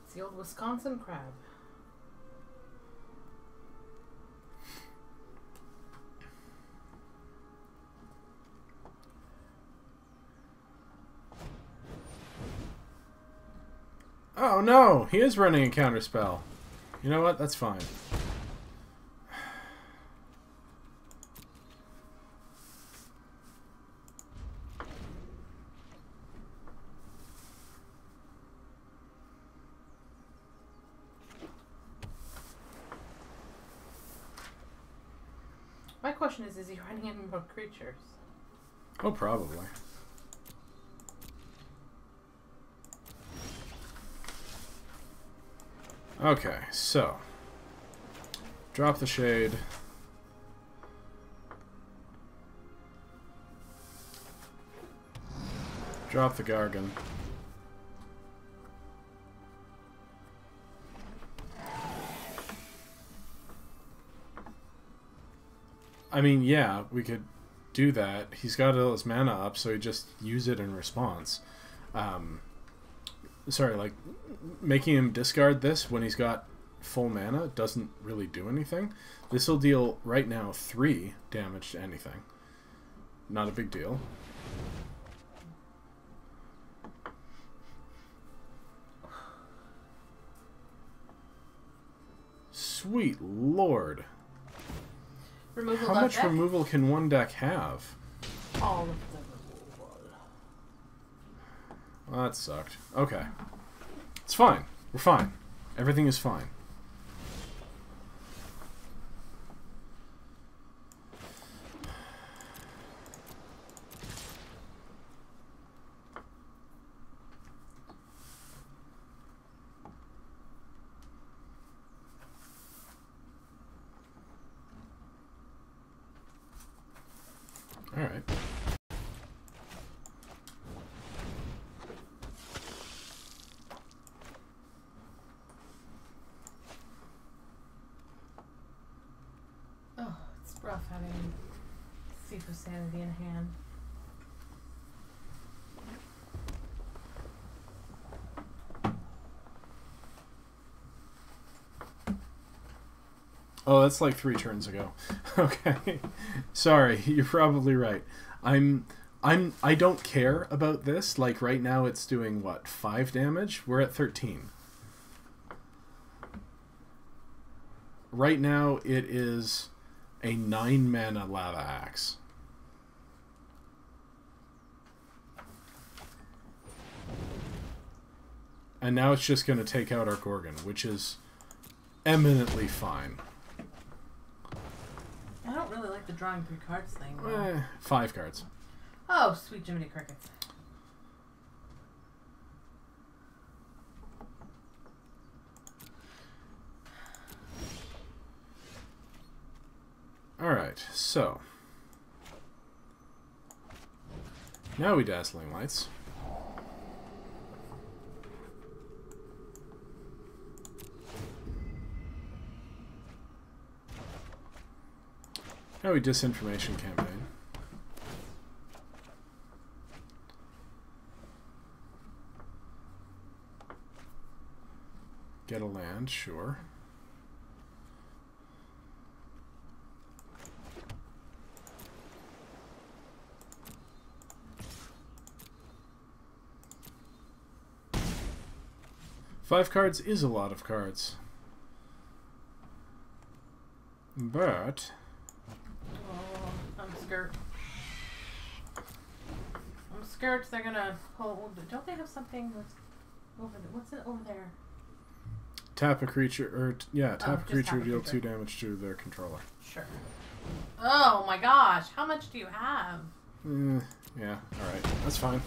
It's the old Wisconsin crab. Oh no, he is running a counterspell. You know what? That's fine. My question is he running in more creatures? Oh, probably. Okay, so drop the shade. Drop the Gargan. I mean, yeah, we could do that. He's got all his mana up, so he just use it in response. Sorry, like, making him discard this when he's got full mana doesn't really do anything. This will deal, right now, 3 damage to anything. Not a big deal. Sweet lord. Removal How much deck? removal can one deck have? All of the removal. Well, that sucked. Okay. It's fine. We're fine. Everything is fine. Alright. Oh, it's rough having Thief of Sanity in hand. Oh, that's like 3 turns ago. Okay. Sorry, you're probably right. I don't care about this. Like right now it's doing what, 5 damage? We're at 13. Right now it is a 9 mana lava axe. And now it's just going to take out our Gorgon, which is eminently fine. I don't really like the drawing 3 cards thing. 5 cards. Oh, sweet Jiminy Crickets. Alright, so. Now we Dazzling Lights. Now we Disinformation Campaign. Get a land, sure. Five cards is a lot of cards. But... Oh, I'm scared. I'm scared they're gonna pull... Don't they have something that's over there? What's it over there? Tap a creature, or... Yeah, tap a creature, tap a deal creature. 2 damage to their controller. Sure. Oh my gosh, how much do you have? Yeah, alright. That's fine.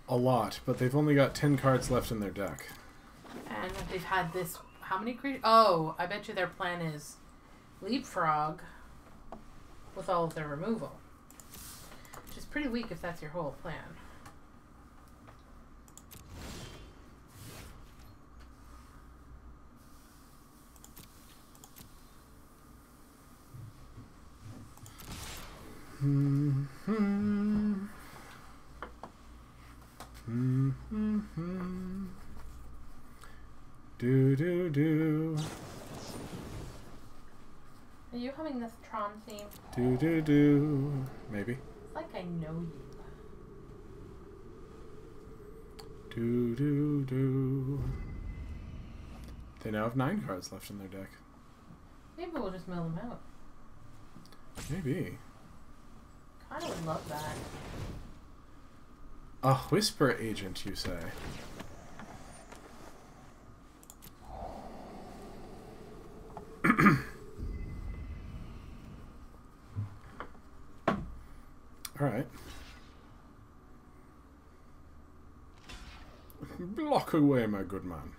A lot, but they've only got 10 cards left in their deck. And they've had this... How many creatures? Oh, I bet you their plan is leapfrog with all of their removal. Which is pretty weak if that's your whole plan. Do do do. Are you humming this Tron theme? Do do do. Maybe. It's like I know you. Do do do. They now have 9 cards left in their deck. Maybe we'll just mill them out. Maybe. Kinda would love that. A Whisper Agent, you say? Alright. Block away, my good man.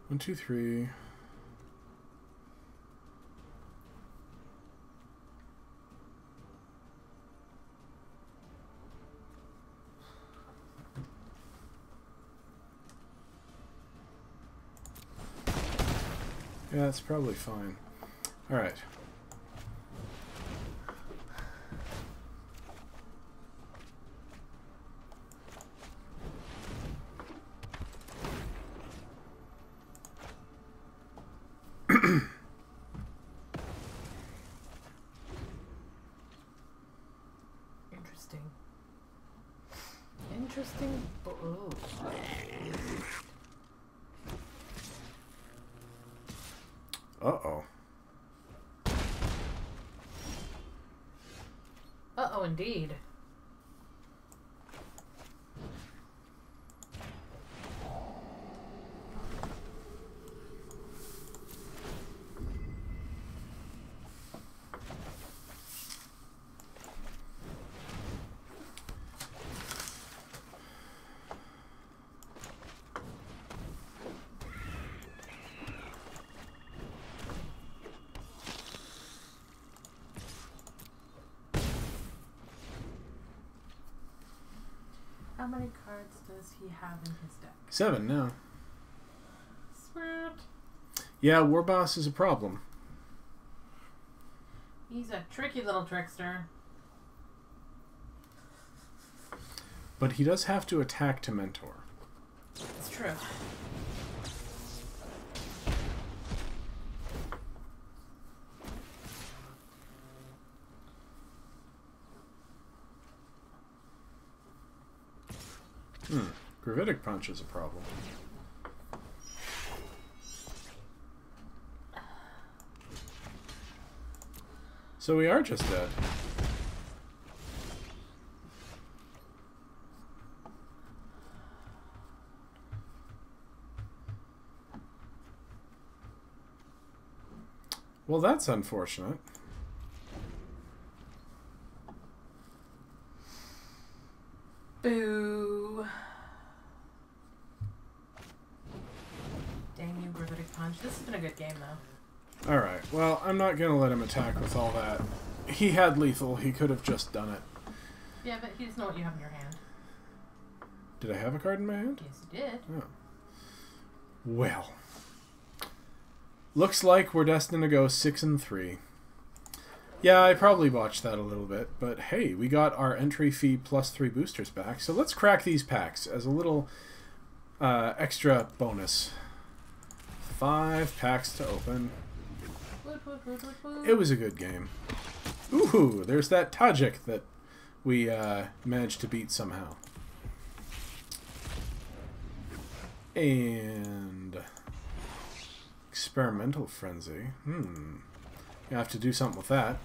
One, two, three. Yeah, that's probably fine. Alright. Interesting. Interesting. Oh. Uh-oh. Uh-oh, indeed. How many cards does he have in his deck? 7 now. Sweet. Yeah, War Boss is a problem. He's a tricky little trickster. But he does have to attack to mentor. It's true. Gravitic Punch is a problem. So we are just dead. Well, that's unfortunate. Boo. Dang you, Gravitic Punch. This has been a good game, though. Alright, well, I'm not going to let him attack with all that. He had lethal. He could have just done it. Yeah, but he doesn't know what you have in your hand. Did I have a card in my hand? Yes, you did. Oh. Well. Looks like we're destined to go 6-3. Yeah, I probably botched that a little bit, but hey, we got our entry fee plus 3 boosters back, so let's crack these packs as a little extra bonus. 5 packs to open. It was a good game. Ooh, there's that Tajik that we managed to beat somehow. And Experimental Frenzy. You have to do something with that.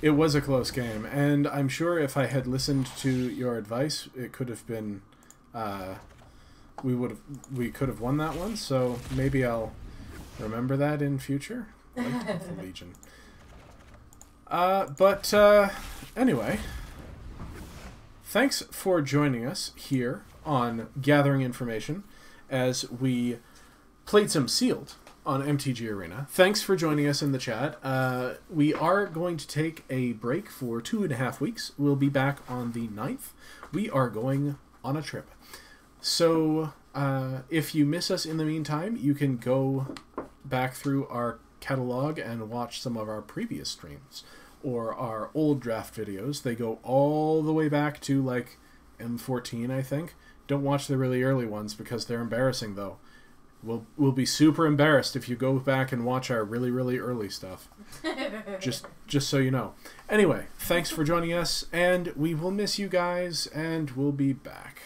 It was a close game, and I'm sure if I had listened to your advice, it could have been we could have won that one. So maybe I'll remember that in future. Like the Legion. But anyway, thanks for joining us here on Gathering Information as we played some Sealed on MTG Arena. Thanks for joining us in the chat. We are going to take a break for 2.5 weeks. We'll be back on the 9th. We are going on a trip. So if you miss us in the meantime, you can go back through our catalog and watch some of our previous streams or our old draft videos. They go all the way back to like M14, I think. Don't watch the really early ones because they're embarrassing, though. We'll be super embarrassed if you go back and watch our really, really early stuff. just so you know. Anyway, thanks for joining us, and we will miss you guys, and we'll be back.